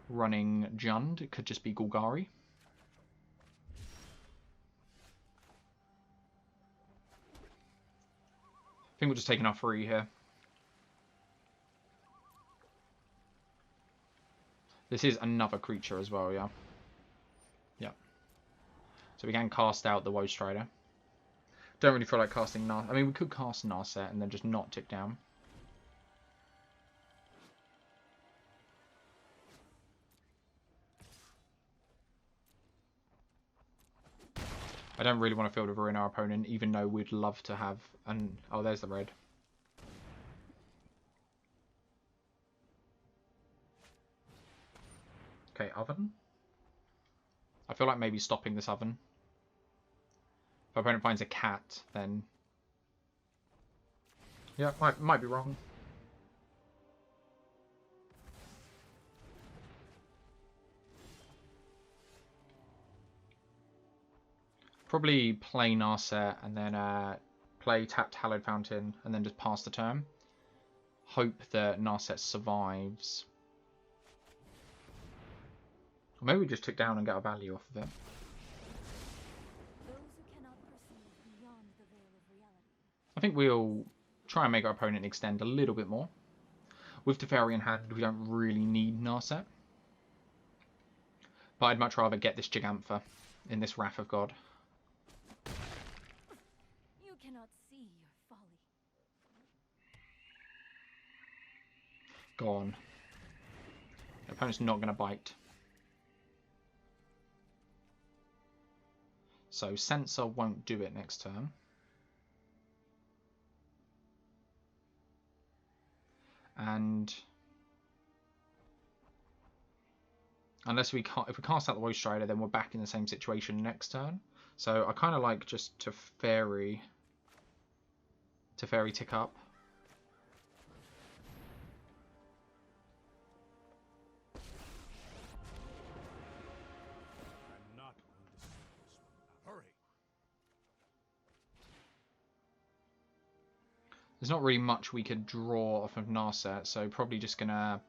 running Jund. It could just be Golgari. I think we're just taking our free here. This is another creature as well, yeah. Yep. So we can cast out the Woe Strider. Don't really feel like casting Narset. I mean, we could cast Narset and then just not tick down. I don't really want to Field of Ruin our opponent, even though we'd love to have an... Oh, there's the red. Okay, Oven. I feel like maybe stopping this Oven. If our opponent finds a cat, then... Yeah, might be wrong. Probably play Narset and then play tapped Hallowed Fountain and then just pass the turn. Hope that Narset survives. Or maybe we just tick down and get a value off of it. I think we'll try and make our opponent extend a little bit more. With Teferi in hand, we don't really need Narset. But I'd much rather get this Gigantha in this Wrath of God. You cannot see your folly. Gone. The opponent's not going to bite. So Censor won't do it next turn. And unless we can't, if we cast out the Woe Strider, then we're back in the same situation next turn. So I kind of like just to fairy tick up. I'm not going to see this one. Hurry. There's not really much we could draw off of Narset, so probably just going to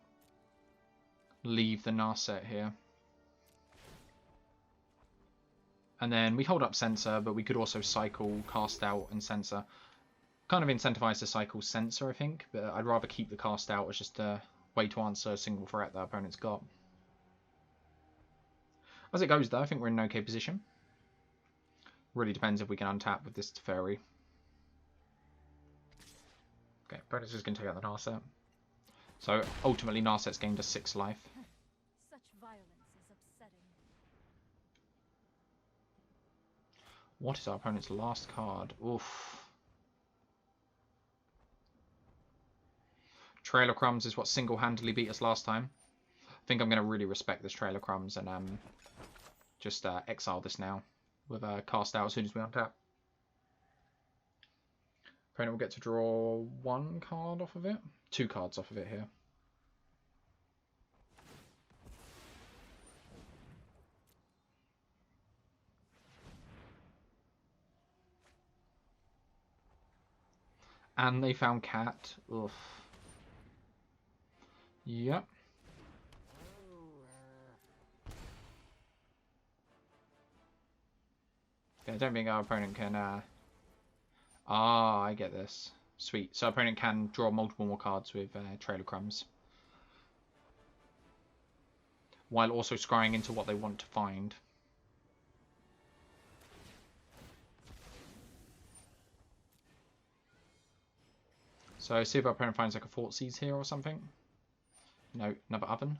leave the Narset here. And then we hold up Censor, but we could also cycle Cast Out and Censor. Kind of incentivise to cycle Censor, I think, but I'd rather keep the Cast Out as just a way to answer a single threat that opponent's got. As it goes, though, I think we're in an okay position. Really depends if we can untap with this Teferi. Okay, opponent's just going to take out the Narset. So, ultimately, Narset's gained us 6 life. Such violence is upsetting. What is our opponent's last card? Oof. Trail of Crumbs is what single-handedly beat us last time. I think I'm going to really respect this Trail of Crumbs and just exile this now with a Cast Out as soon as we untap. Opponent will get to draw 1 card off of it. 2 cards off of it here. And they found Cat. Oof. Yep. Okay, I don't think our opponent can... I get this. Sweet. So our opponent can draw multiple more cards with Trail of Crumbs. While also scrying into what they want to find. So see if our opponent finds like a Fort Seeds here or something. No, another Oven.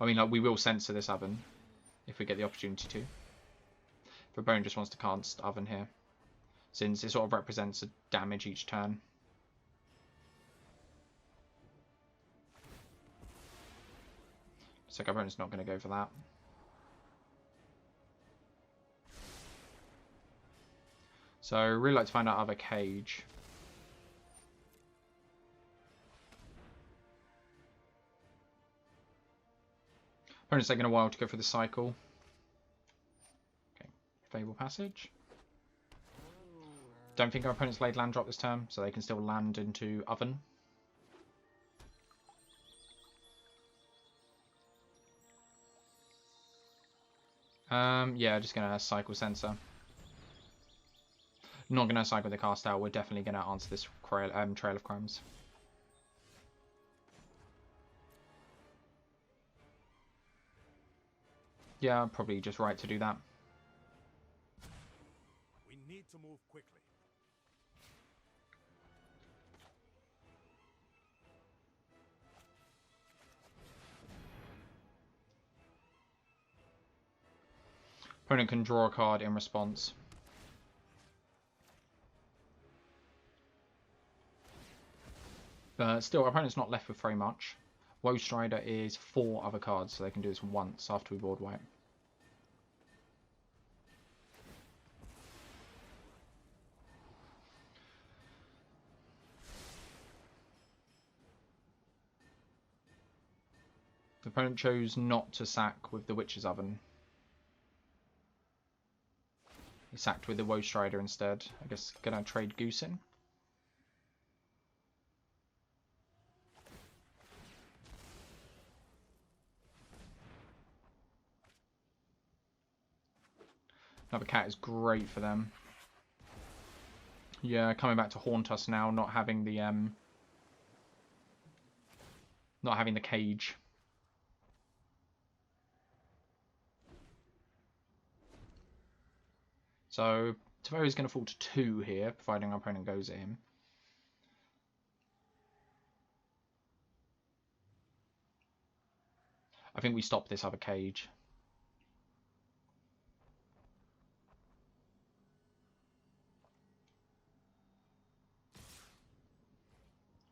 I mean, like, we will censor this Oven if we get the opportunity to. If our opponent just wants to cast Oven here, since it sort of represents a damage each turn. So our opponent's not going to go for that. So I really like to find out other cage. Opponent's taking a while to go for the cycle. Okay, Fable Passage. Don't think our opponent's laid land drop this turn, so they can still land into Oven. Yeah, just gonna cycle Censor. Not gonna cycle the Cast Out. We're definitely gonna answer this Trail of Crumbs. Yeah, probably just right to do that. We need to move quickly. Opponent can draw a card in response. But still, our opponent's not left with very much. Woe Strider is 4 other cards, so they can do this once after we board wipe. The opponent chose not to sack with the Witch's Oven. He sacked with the Woe Strider instead. I guess gonna trade Goose in. Another Cat is great for them. Yeah, coming back to haunt us now, not having the cage. So Teferi is going to fall to 2 here, providing our opponent goes at him. I think we stop this other cage.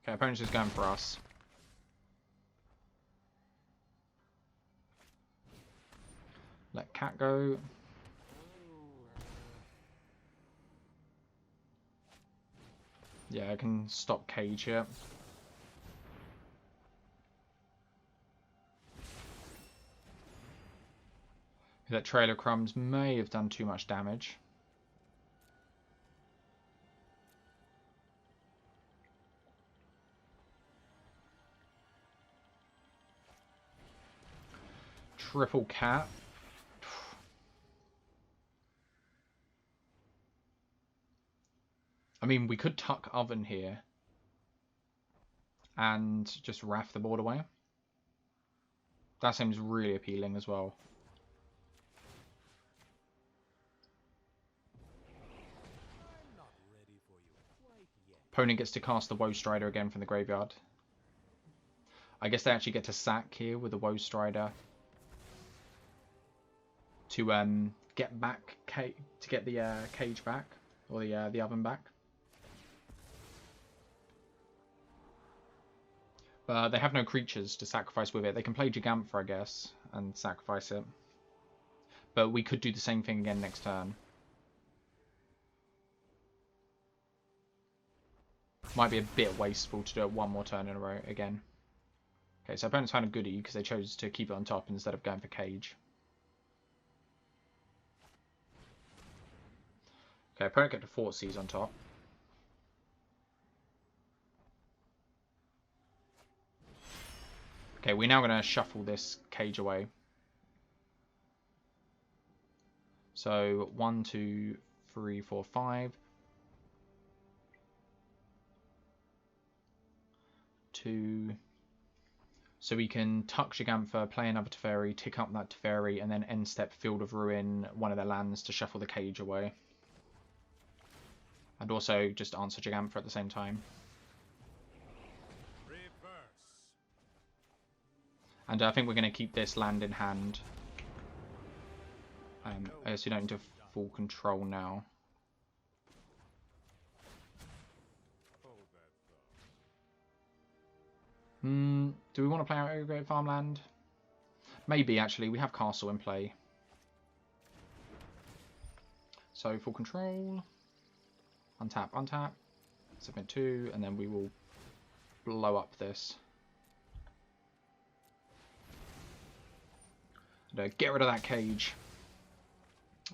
Okay, opponent's just going for us. Let Cat go. Yeah, I can stop cage here. That Trail of Crumbs may have done too much damage. triple cat. I mean, we could tuck Oven here and just Wrath the board away. That seems really appealing as well. Opponent gets to cast the Woe Strider again from the graveyard. I guess they actually get to sack here with the Woe Strider to get back to get the cage back, or the Oven back. But they have no creatures to sacrifice with it. They can play Gigantha, I guess, and sacrifice it. But we could do the same thing again next turn. Might be a bit wasteful to do it one more turn in a row again. Okay, so opponents found a goodie because they chose to keep it on top instead of going for cage. Okay, opponent get to Three.Vs on top. Okay, we're now going to shuffle this cage away. So 1, 2, 3, 4, 5. 2. So we can tuck Gigantha, play another Teferi, tick up that Teferi, and then end step Field of Ruin, one of their lands, to shuffle the cage away. And also just answer Gigantha at the same time. And I think we're going to keep this land in hand. I guess you don't need to full control now. Do we want to play our Great Farmland? Maybe, actually. We have Castle in play. So, full control. Untap, untap. Submit 2, and then we will blow up this. Get rid of that cage.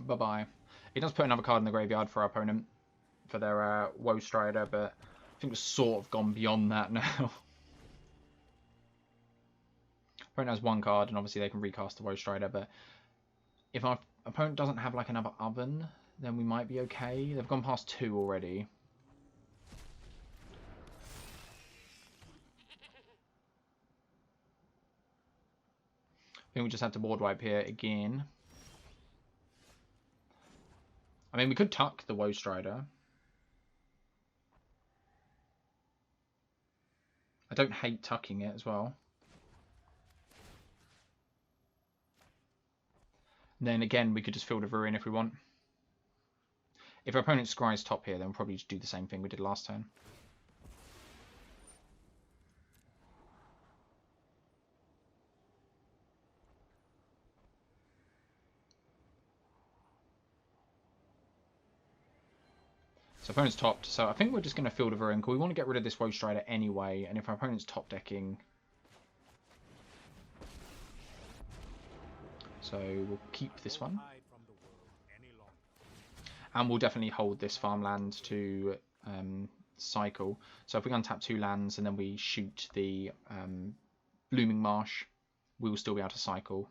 Bye-bye. It does put another card in the graveyard for our opponent, for their Woe Strider, but I think we've sort of gone beyond that now. Opponent has one card, and obviously they can recast the Woe Strider, but if our opponent doesn't have like another Oven, then we might be okay. They've gone past 2 already. I think we just have to board wipe here again. I mean, we could tuck the Woe Strider. I don't hate tucking it as well. And then again, we could just Field of Ruin if we want. If our opponent scries top here, then we'll probably just do the same thing we did last turn. So opponent's topped, so I think we're just going to Field of Ruin, because we want to get rid of this Woe Strider anyway, and if our opponent's top decking... So we'll keep this one. And we'll definitely hold this farmland to cycle. So if we untap 2 lands and then we shoot the Blooming Marsh, we will still be able to cycle.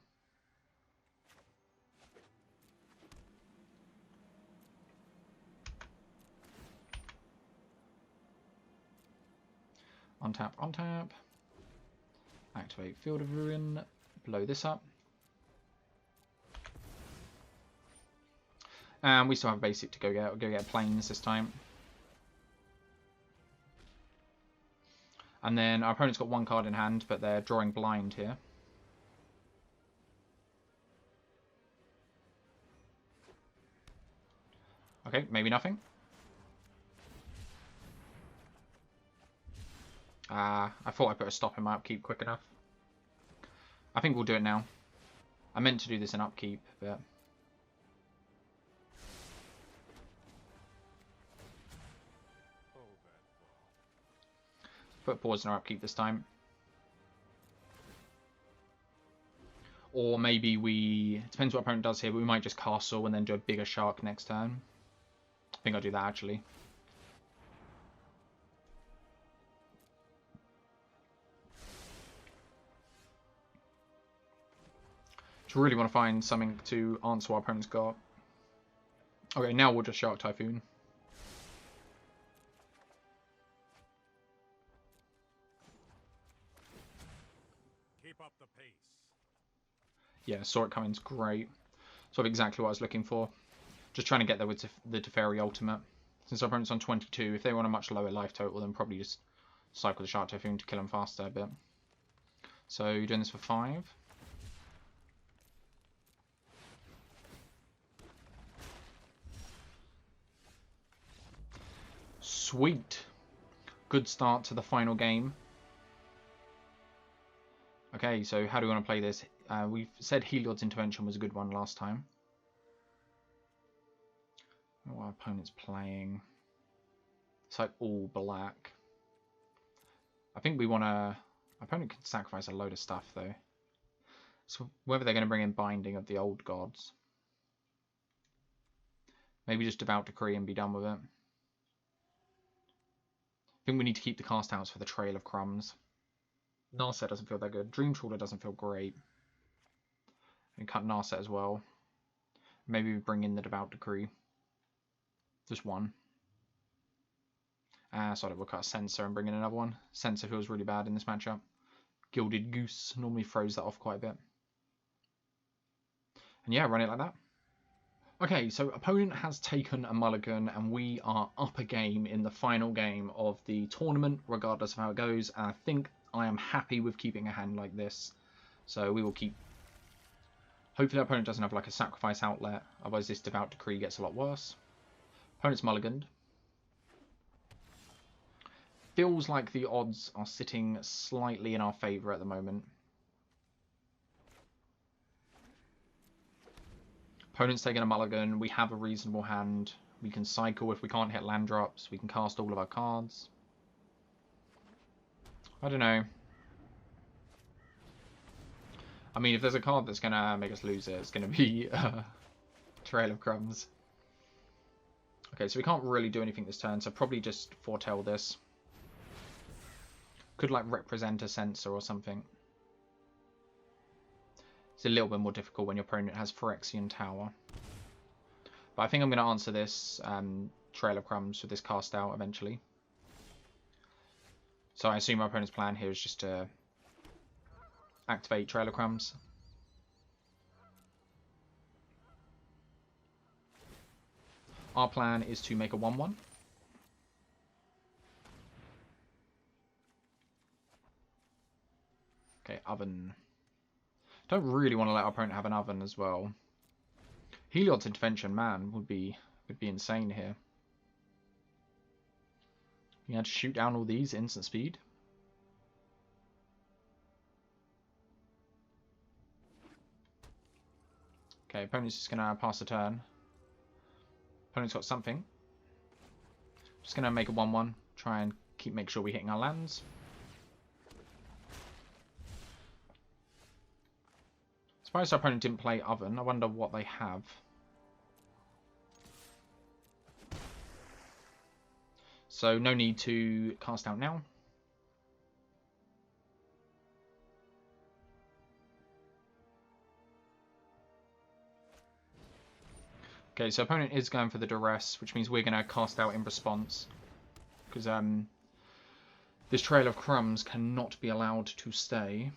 Untap, untap. Activate Field of Ruin. Blow this up. And we still have a basic to go get planes this time. And then our opponent's got 1 card in hand, but they're drawing blind here. Okay, maybe nothing. I thought I put a stop in my upkeep quick enough. I think we'll do it now. I meant to do this in upkeep, but... Put a pause in our upkeep this time. Or maybe we... It depends what our opponent does here, but we might just castle and then do a bigger shark next turn. I think I'll do that, actually. Just really want to find something to answer what our opponent's got. Okay, now we'll just Shark Typhoon. Keep up the pace. Yeah, saw it coming's great. Sort of exactly what I was looking for. Just trying to get there with the Teferi ultimate. Since our opponent's on 22, if they want a much lower life total, then probably just cycle the Shark Typhoon to kill them faster a bit. So, doing this for 5. Sweet. Good start to the final game. Okay, so how do we want to play this? We've said Heliod's Intervention was a good one last time. What our opponent's playing. It's like all black. I think we want to... Our opponent can sacrifice a load of stuff though. So whether they're going to bring in Binding of the Old Gods. Maybe just Devout Decree and be done with it. I think we need to keep the cast outs for the Trail of Crumbs. Narset doesn't feel that good. Dream Trawler doesn't feel great. And cut Narset as well. Maybe we bring in the Devout Decree. Just one. Sorry, we'll cut a Censor and bring in another one. Censor feels really bad in this matchup. Gilded Goose normally throws that off quite a bit. And yeah, run it like that. Okay, so opponent has taken a mulligan and we are up a game in the final game of the tournament, regardless of how it goes. And I think I am happy with keeping a hand like this. So we will keep... Hopefully our opponent doesn't have like a sacrifice outlet, otherwise this Devout Decree gets a lot worse. Opponent's mulliganed. Feels like the odds are sitting slightly in our favour at the moment. Opponent's taking a mulligan. We have a reasonable hand. We can cycle if we can't hit land drops. We can cast all of our cards. I don't know. I mean, if there's a card that's going to make us lose it, it's going to be Trail of Crumbs. Okay, so we can't really do anything this turn, so probably just foretell this. Could like represent a Censor or something. It's a little bit more difficult when your opponent has Phyrexian Tower. But I think I'm going to answer this Trail of Crumbs with this cast out eventually. So I assume my opponent's plan here is just to activate Trail of Crumbs. Our plan is to make a 1/1. Okay, Oven. Don't really want to let our opponent have an Oven as well. Heliod's Intervention, man, would be insane here. You had to shoot down all these instant speed. Okay, opponent's just gonna pass the turn. Opponent's got something. Just gonna make a 1/1. Try and make sure we're hitting our lands. Surprised our opponent didn't play Oven. I wonder what they have. So no need to cast out now. Okay, so opponent is going for the Duress, which means we're going to cast out in response. Because this Trail of Crumbs cannot be allowed to stay.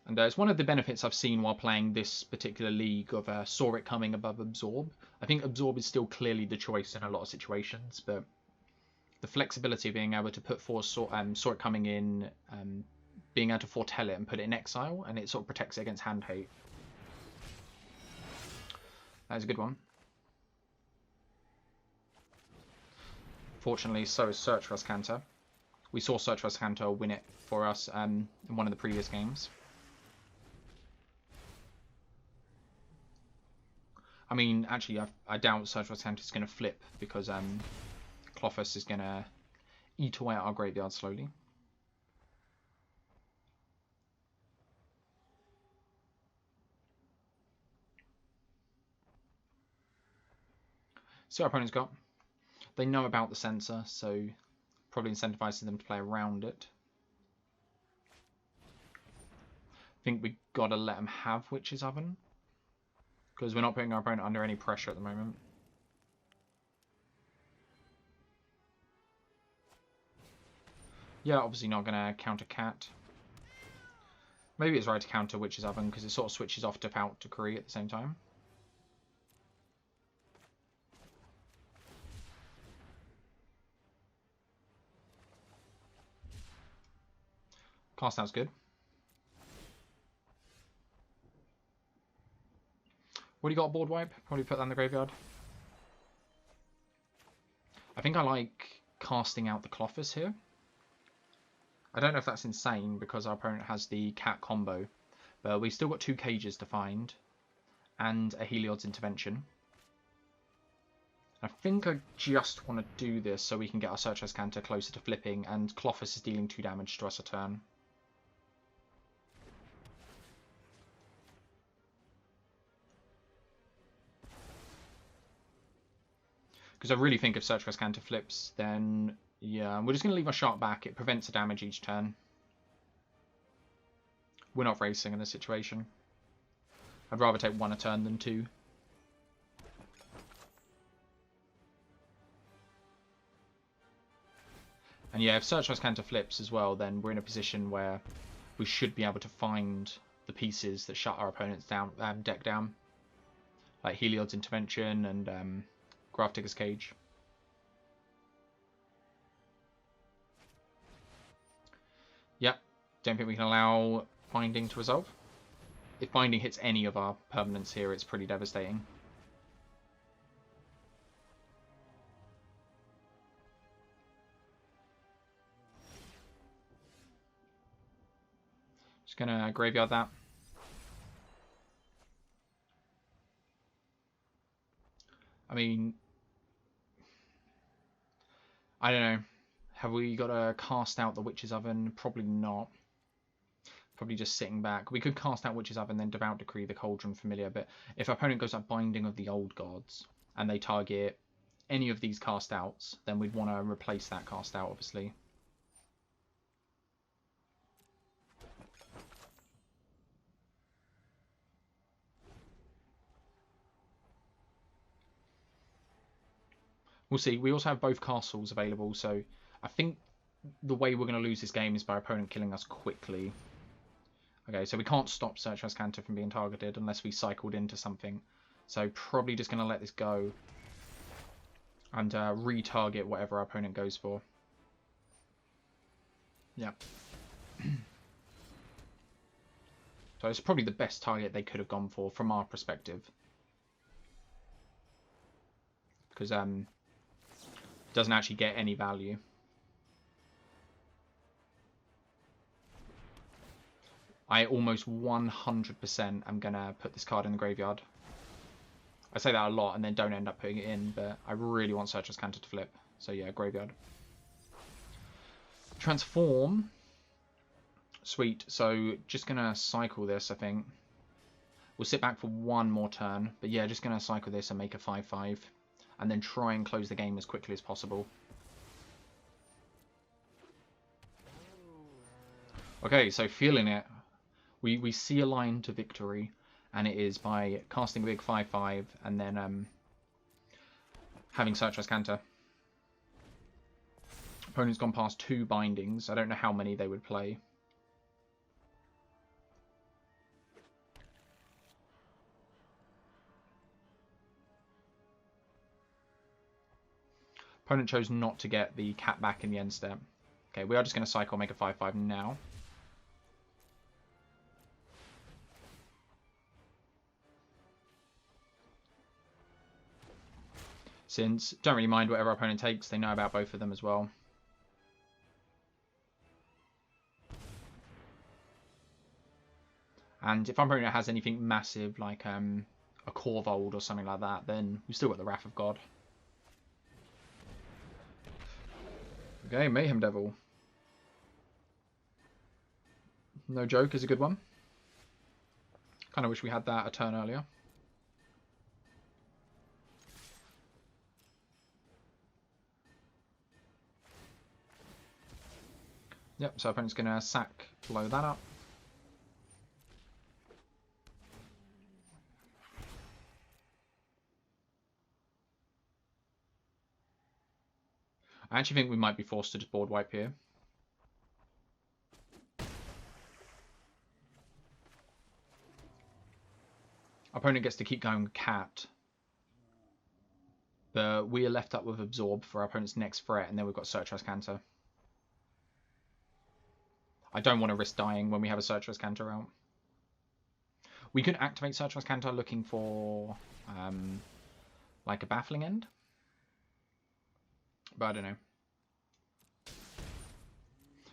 And it's one of the benefits I've seen while playing this particular league of saw it coming above Absorb. I think Absorb is still clearly the choice in a lot of situations, but the flexibility of being able to put forth saw it coming in, being able to foretell it and put it in exile, and it sort of protects it against hand hate. That is a good one. Fortunately, so is Search for Azcantor. We saw Search for Azcantor win it for us in one of the previous games. I mean, actually, I doubt Search for Azcantor is going to flip because Klothys is going to eat away at our graveyard slowly. So our opponent's got. They know about the Censor, so probably incentivizing them to play around it. think we got to let them have Witch's Oven. Because we're not putting our opponent under any pressure at the moment. Yeah, obviously not going to counter Cat. Maybe it's right to counter Witch's Oven because it sort of switches off Devout Decree at the same time. Cast out's good. What do you got, board wipe? Probably put that in the graveyard. I think I like casting out the Clothis here. I don't know if that's insane because our opponent has the cat combo, but we still got 2 cages to find and a Heliod's Intervention. I think I just want to do this so we can get our Searcher's Canter closer to flipping, and Clothis is dealing 2 damage to us a turn. Because I really think if Searcher's Canter flips, then yeah, we're just going to leave our Shark back. It prevents a damage each turn. We're not racing in this situation. I'd rather take 1 a turn than 2. And yeah, if Searcher's Canter flips as well, then we're in a position where we should be able to find the pieces that shut our opponent's deck down. Like Heliod's Intervention and Grafdigger's Cage. Yep, don't think we can allow Binding to resolve. If Binding hits any of our permanents here, it's pretty devastating. Just gonna graveyard that. I mean, I don't know. Have we got to cast out the Witch's Oven? Probably not. Probably just sitting back. We could cast out Witch's Oven, then Devout Decree the Cauldron Familiar, but if our opponent goes up Binding of the Old Gods, and they target any of these cast outs, then we'd want to replace that cast out, obviously. We'll see. We also have both castles available, so I think the way we're going to lose this game is by our opponent killing us quickly. Okay, so we can't stop Searcher's Canter from being targeted unless we cycled into something. So probably just going to let this go and retarget whatever our opponent goes for. Yeah. So it's probably the best target they could have gone for from our perspective. Because it doesn't actually get any value. I almost 100% am going to put this card in the graveyard. I say that a lot and then don't end up putting it in, but I really want Searcher's Canter to flip. So yeah, graveyard. Transform. Sweet. So just going to cycle this, I think. We'll sit back for 1 more turn. But yeah, just going to cycle this and make a 5/5. And then try and close the game as quickly as possible. Okay, so feeling it. We see a line to victory, and it is by casting a big 5/5 and then having Searcher's Canter. Opponent's gone past 2 bindings. I don't know how many they would play. Opponent chose not to get the cat back in the end step. Okay, we are just going to cycle, make a 5/5 now. Since don't really mind whatever our opponent takes, they know about both of them as well. And if our opponent has anything massive like a Corvold or something like that, then we've still got the Wrath of God. Okay, Mayhem Devil. No Joke is a good one. Kind of wish we had that a turn earlier. Yep, so opponent's going to sack, blow that up. I actually think we might be forced to just board wipe here. Opponent gets to keep going with Cat. But we are left up with Absorb for our opponent's next threat, and then we've got Search Canter. I don't want to risk dying when we have a Search Canter out. We could activate Search Canter looking for like a Baffling End. But I don't know.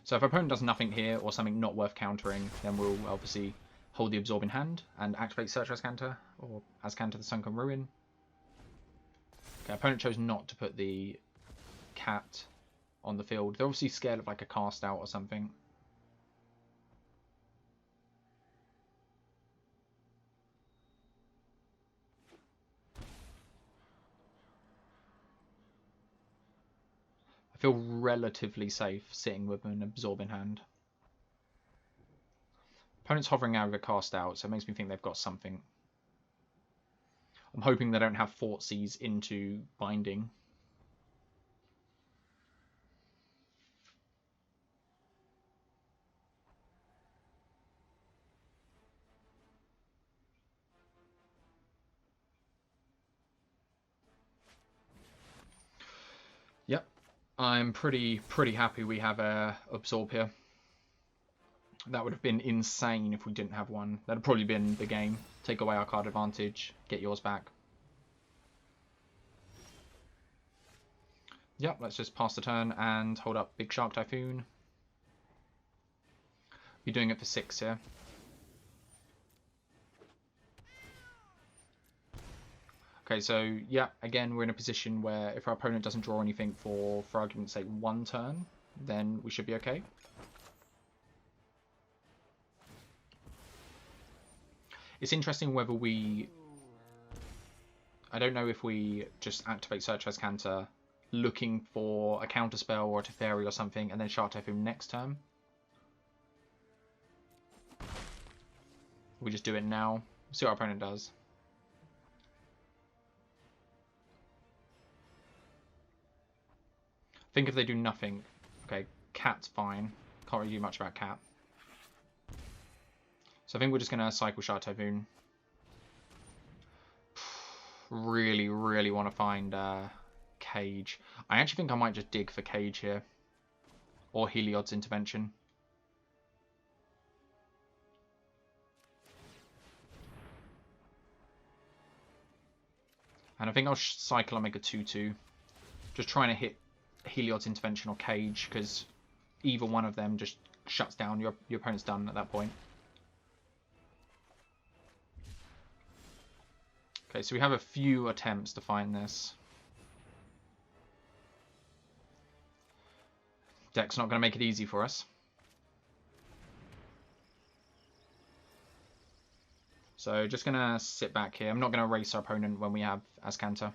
So if our opponent does nothing here or something not worth countering, then we'll obviously hold the Absorb in hand and activate Search Canter or Azcanter the Sunken Ruin. Okay, opponent chose not to put the Cat on the field. They're obviously scared of like a cast out or something. I feel relatively safe sitting with an Absorb in hand. Opponent's hovering out of a cast out, so it makes me think they've got something. I'm hoping they don't have Thoughtseize into binding. Yep, I'm pretty happy we have a Absorb here. That would have been insane if we didn't have one. That'd have probably been the game. Take away our card advantage, get yours back. Yep, let's just pass the turn and hold up Big Shark Typhoon. We're doing it for 6 here. Okay, so yeah, again, we're in a position where if our opponent doesn't draw anything for argument's sake, 1 turn, then we should be okay. It's interesting whether we... I don't know if we just activate Search Canter looking for a counterspell or a Teferi or something, and then Shark Typhoon next turn. We just do it now. See what our opponent does. I think if they do nothing... Okay, Cat's fine. Can't really do much about Cat. So I think we're just going to cycle Shark Typhoon. Really want to find Cage. I actually think I might just dig for Cage here. Or Heliod's Intervention. And I think I'll cycle and make a 2-2. Just trying to hit Heliod's Intervention or Cage, because either one of them just shuts down. Your opponent's done at that point. Okay, so we have a few attempts to find this. Deck's not going to make it easy for us. So just going to sit back here. I'm not going to race our opponent when we have Azcanter.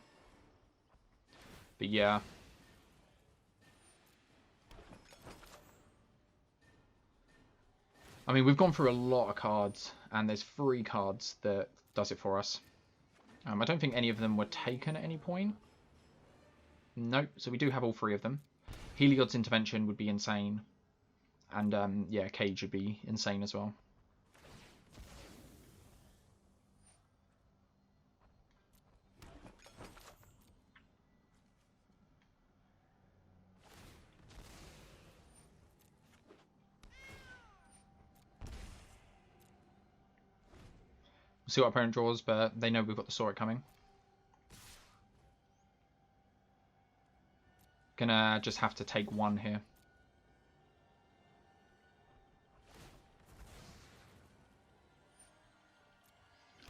But yeah. I mean, we've gone through a lot of cards, and there's 3 cards that does it for us. I don't think any of them were taken at any point. Nope, so we do have all 3 of them. Heliod's Intervention would be insane. And yeah, Cage would be insane as well. We'll see what our opponent draws, but they know we've got the Sword coming. Gonna just have to take 1 here.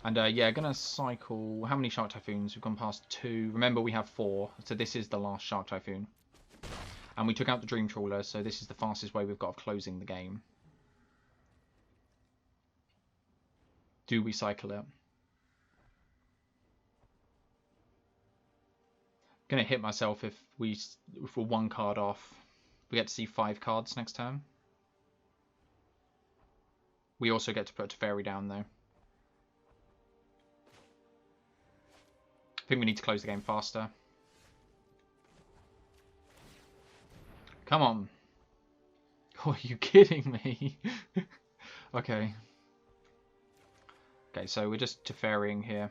And yeah, gonna cycle... How many Shark Typhoons? We've gone past 2. Remember, we have 4, so this is the last Shark Typhoon. And we took out the Dream Trawler, so this is the fastest way we've got of closing the game. Do we cycle it? Gonna hit myself if we're 1 card off. We get to see 5 cards next turn. We also get to put a Teferi down though. I think we need to close the game faster. Come on. Oh, are you kidding me? Okay. Okay, so we're just Teferrying here.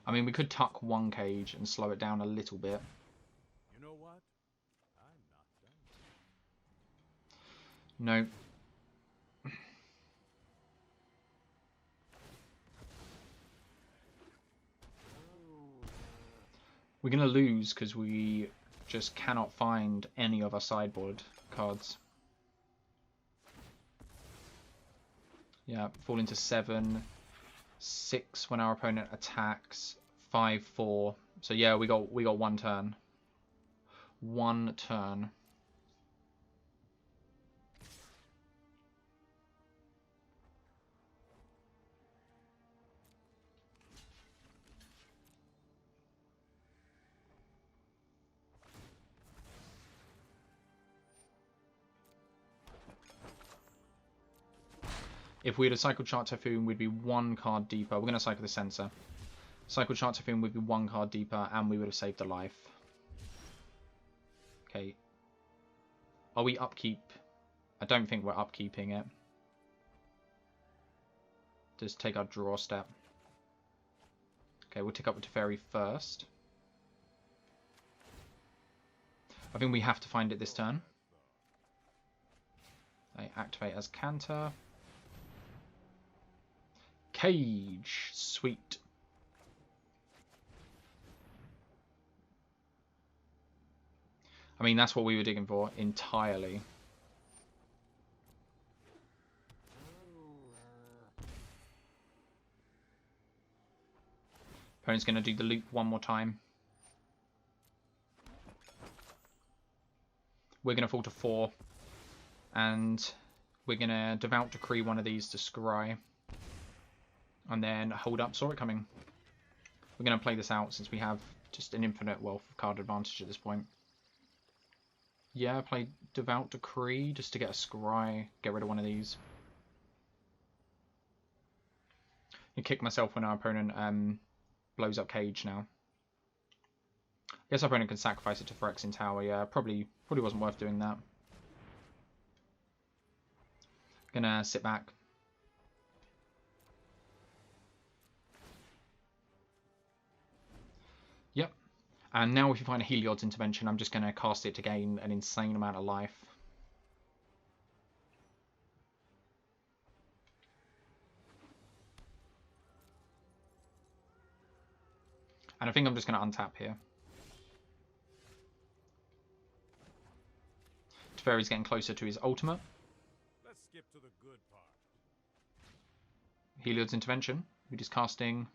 I mean, we could tuck one cage and slow it down a little bit. You know what? I'm not done. No. We're going to lose because we just cannot find any of our sideboard cards. Yeah, fall into 7, 6 when our opponent attacks, 5, 4. So yeah, we got one turn. One turn. If we had a Cycle Chart Typhoon, we'd be one card deeper. We're going to cycle the Sensor. Cycle Chart Typhoon would be one card deeper, and we would have saved a life. Okay. Are we upkeep? I don't think we're upkeeping it. Just take our draw step. Okay, we'll tick up with Teferi first. I think we have to find it this turn. I activate as Canter. Cage. Sweet. I mean, that's what we were digging for entirely. Opponent's going to do the loop one more time. We're going to fall to 4. And we're going to Devout Decree one of these to scry. And then hold up, saw it coming. We're going to play this out since we have just an infinite wealth of card advantage at this point. Yeah, play Devout Decree just to get a scry, get rid of one of these. I kick myself when our opponent blows up Cage now. I guess our opponent can sacrifice it to Phyrexian Tower. Yeah, probably wasn't worth doing that. Gonna sit back. Yep. And now if you find a Heliod's Intervention, I'm just going to cast it to gain an insane amount of life. And I think I'm just going to untap here. Teferi's getting closer to his ultimate. Let's skip to the good part. Heliod's Intervention. We're just casting...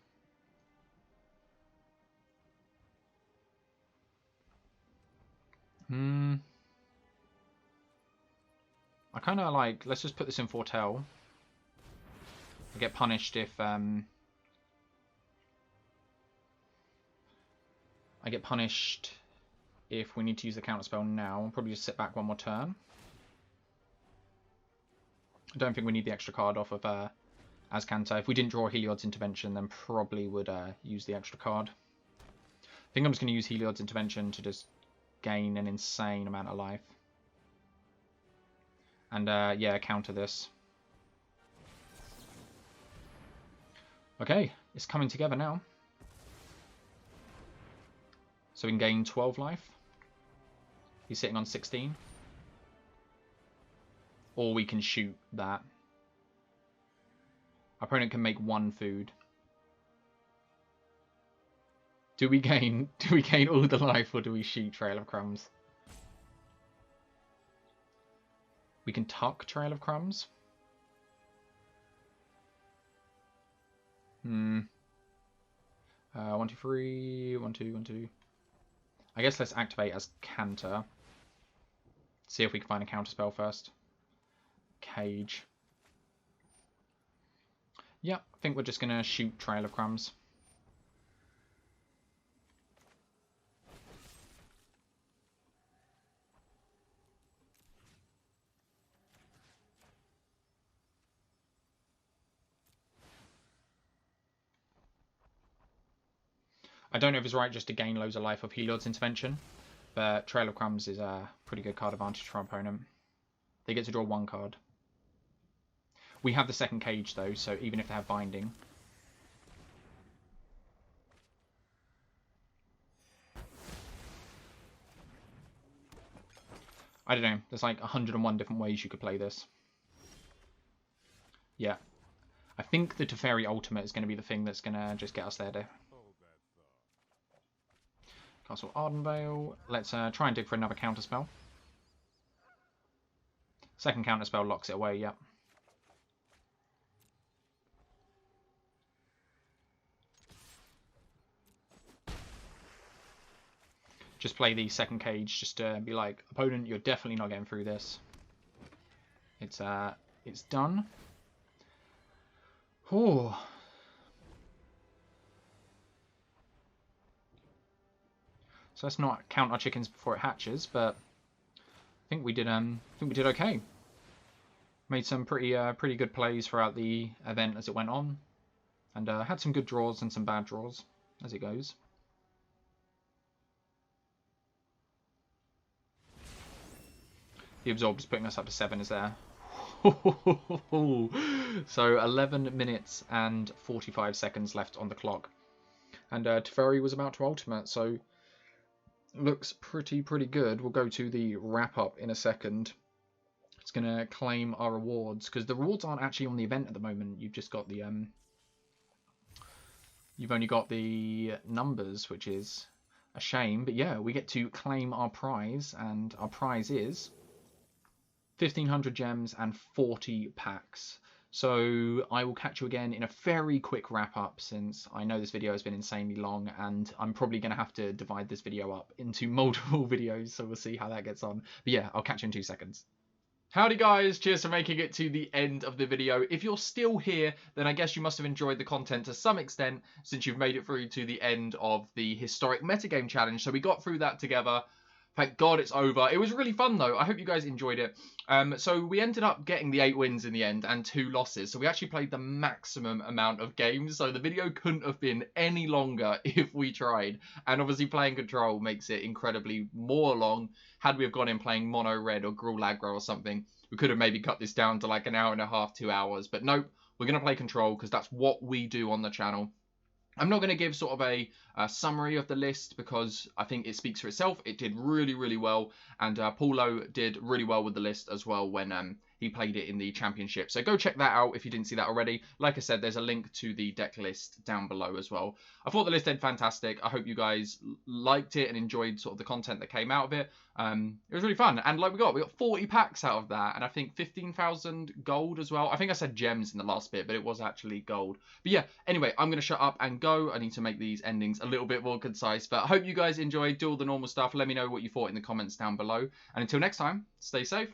I kind of like... Let's just put this in Foretell. I get punished if... I get punished if we need to use the counterspell now. I'll probably just sit back one more turn. I don't think we need the extra card off of Azcanta. If we didn't draw Heliod's Intervention, then probably would use the extra card. I think I'm just going to use Heliod's Intervention to just gain an insane amount of life. And yeah, counter this. Okay, it's coming together now. So we can gain 12 life. He's sitting on 16. Or we can shoot that. Our opponent can make 1 food. Do we gain all the life, or do we shoot Trail of Crumbs? We can tuck Trail of Crumbs. 1, 2, 3, 1, 2, 1, 2. I guess let's activate as Canter. See if we can find a counterspell first. Cage. Yeah, I think we're just gonna shoot Trail of Crumbs. I don't know if it's right just to gain loads of life of Heliod's intervention, but Trail of Crumbs is a pretty good card advantage for our opponent. They get to draw 1 card. We have the second cage though, so even if they have binding. I don't know, there's like 101 different ways you could play this. Yeah. I think the Teferi Ultimate is going to be the thing that's going to just get us there. Castle Ardenvale. Let's try and dig for another counterspell. Second counterspell locks it away, yep. Just play the second cage just to be like, opponent, you're definitely not getting through this. It's done. Oh. So let's not count our chickens before it hatches, but I think we did okay. Made some pretty good plays throughout the event as it went on, and had some good draws and some bad draws as it goes. The Absorb is putting us up to 7 is there. So 11 minutes and 45 seconds left on the clock. And Teferi was about to ultimate, so looks pretty good. We'll go to the wrap-up in a second. It's going to claim our rewards, because the rewards aren't actually on the event at the moment. You've just got the... You've only got the numbers, which is a shame. But yeah, we get to claim our prize, and our prize is 1,500 gems and 40 packs. So I will catch you again in a very quick wrap up, since I know this video has been insanely long and I'm probably going to have to divide this video up into multiple videos, so we'll see how that gets on. But yeah, I'll catch you in 2 seconds. Howdy guys, cheers for making it to the end of the video. If you're still here, then I guess you must have enjoyed the content to some extent, since you've made it through to the end of the historic metagame challenge. So we got through that together. Thank God it's over. It was really fun though. I hope you guys enjoyed it. So we ended up getting the 8 wins in the end and 2 losses. So we actually played the maximum amount of games. So the video couldn't have been any longer if we tried. And obviously playing Control makes it incredibly more long. Had we have gone in playing Mono Red or Gruul Aggro or something, we could have maybe cut this down to like an hour and a half, 2 hours. But nope, we're going to play Control because that's what we do on the channel. I'm not going to give sort of a summary of the list because I think it speaks for itself. It did really well, and Paulo did really well with the list as well when he played it in the championship. So go check that out if you didn't see that already. Like I said, there's a link to the deck list down below as well. I thought the list did fantastic. I hope you guys liked it and enjoyed sort of the content that came out of it. It was really fun, and like we got 40 packs out of that, and I think 15,000 gold as well. I think I said gems in the last bit, but it was actually gold. But yeah, anyway, I'm going to shut up and go. I need to make these endings a little bit more concise, but I hope you guys enjoyed. Do all the normal stuff. Let me know what you thought in the comments down below, and until next time, stay safe.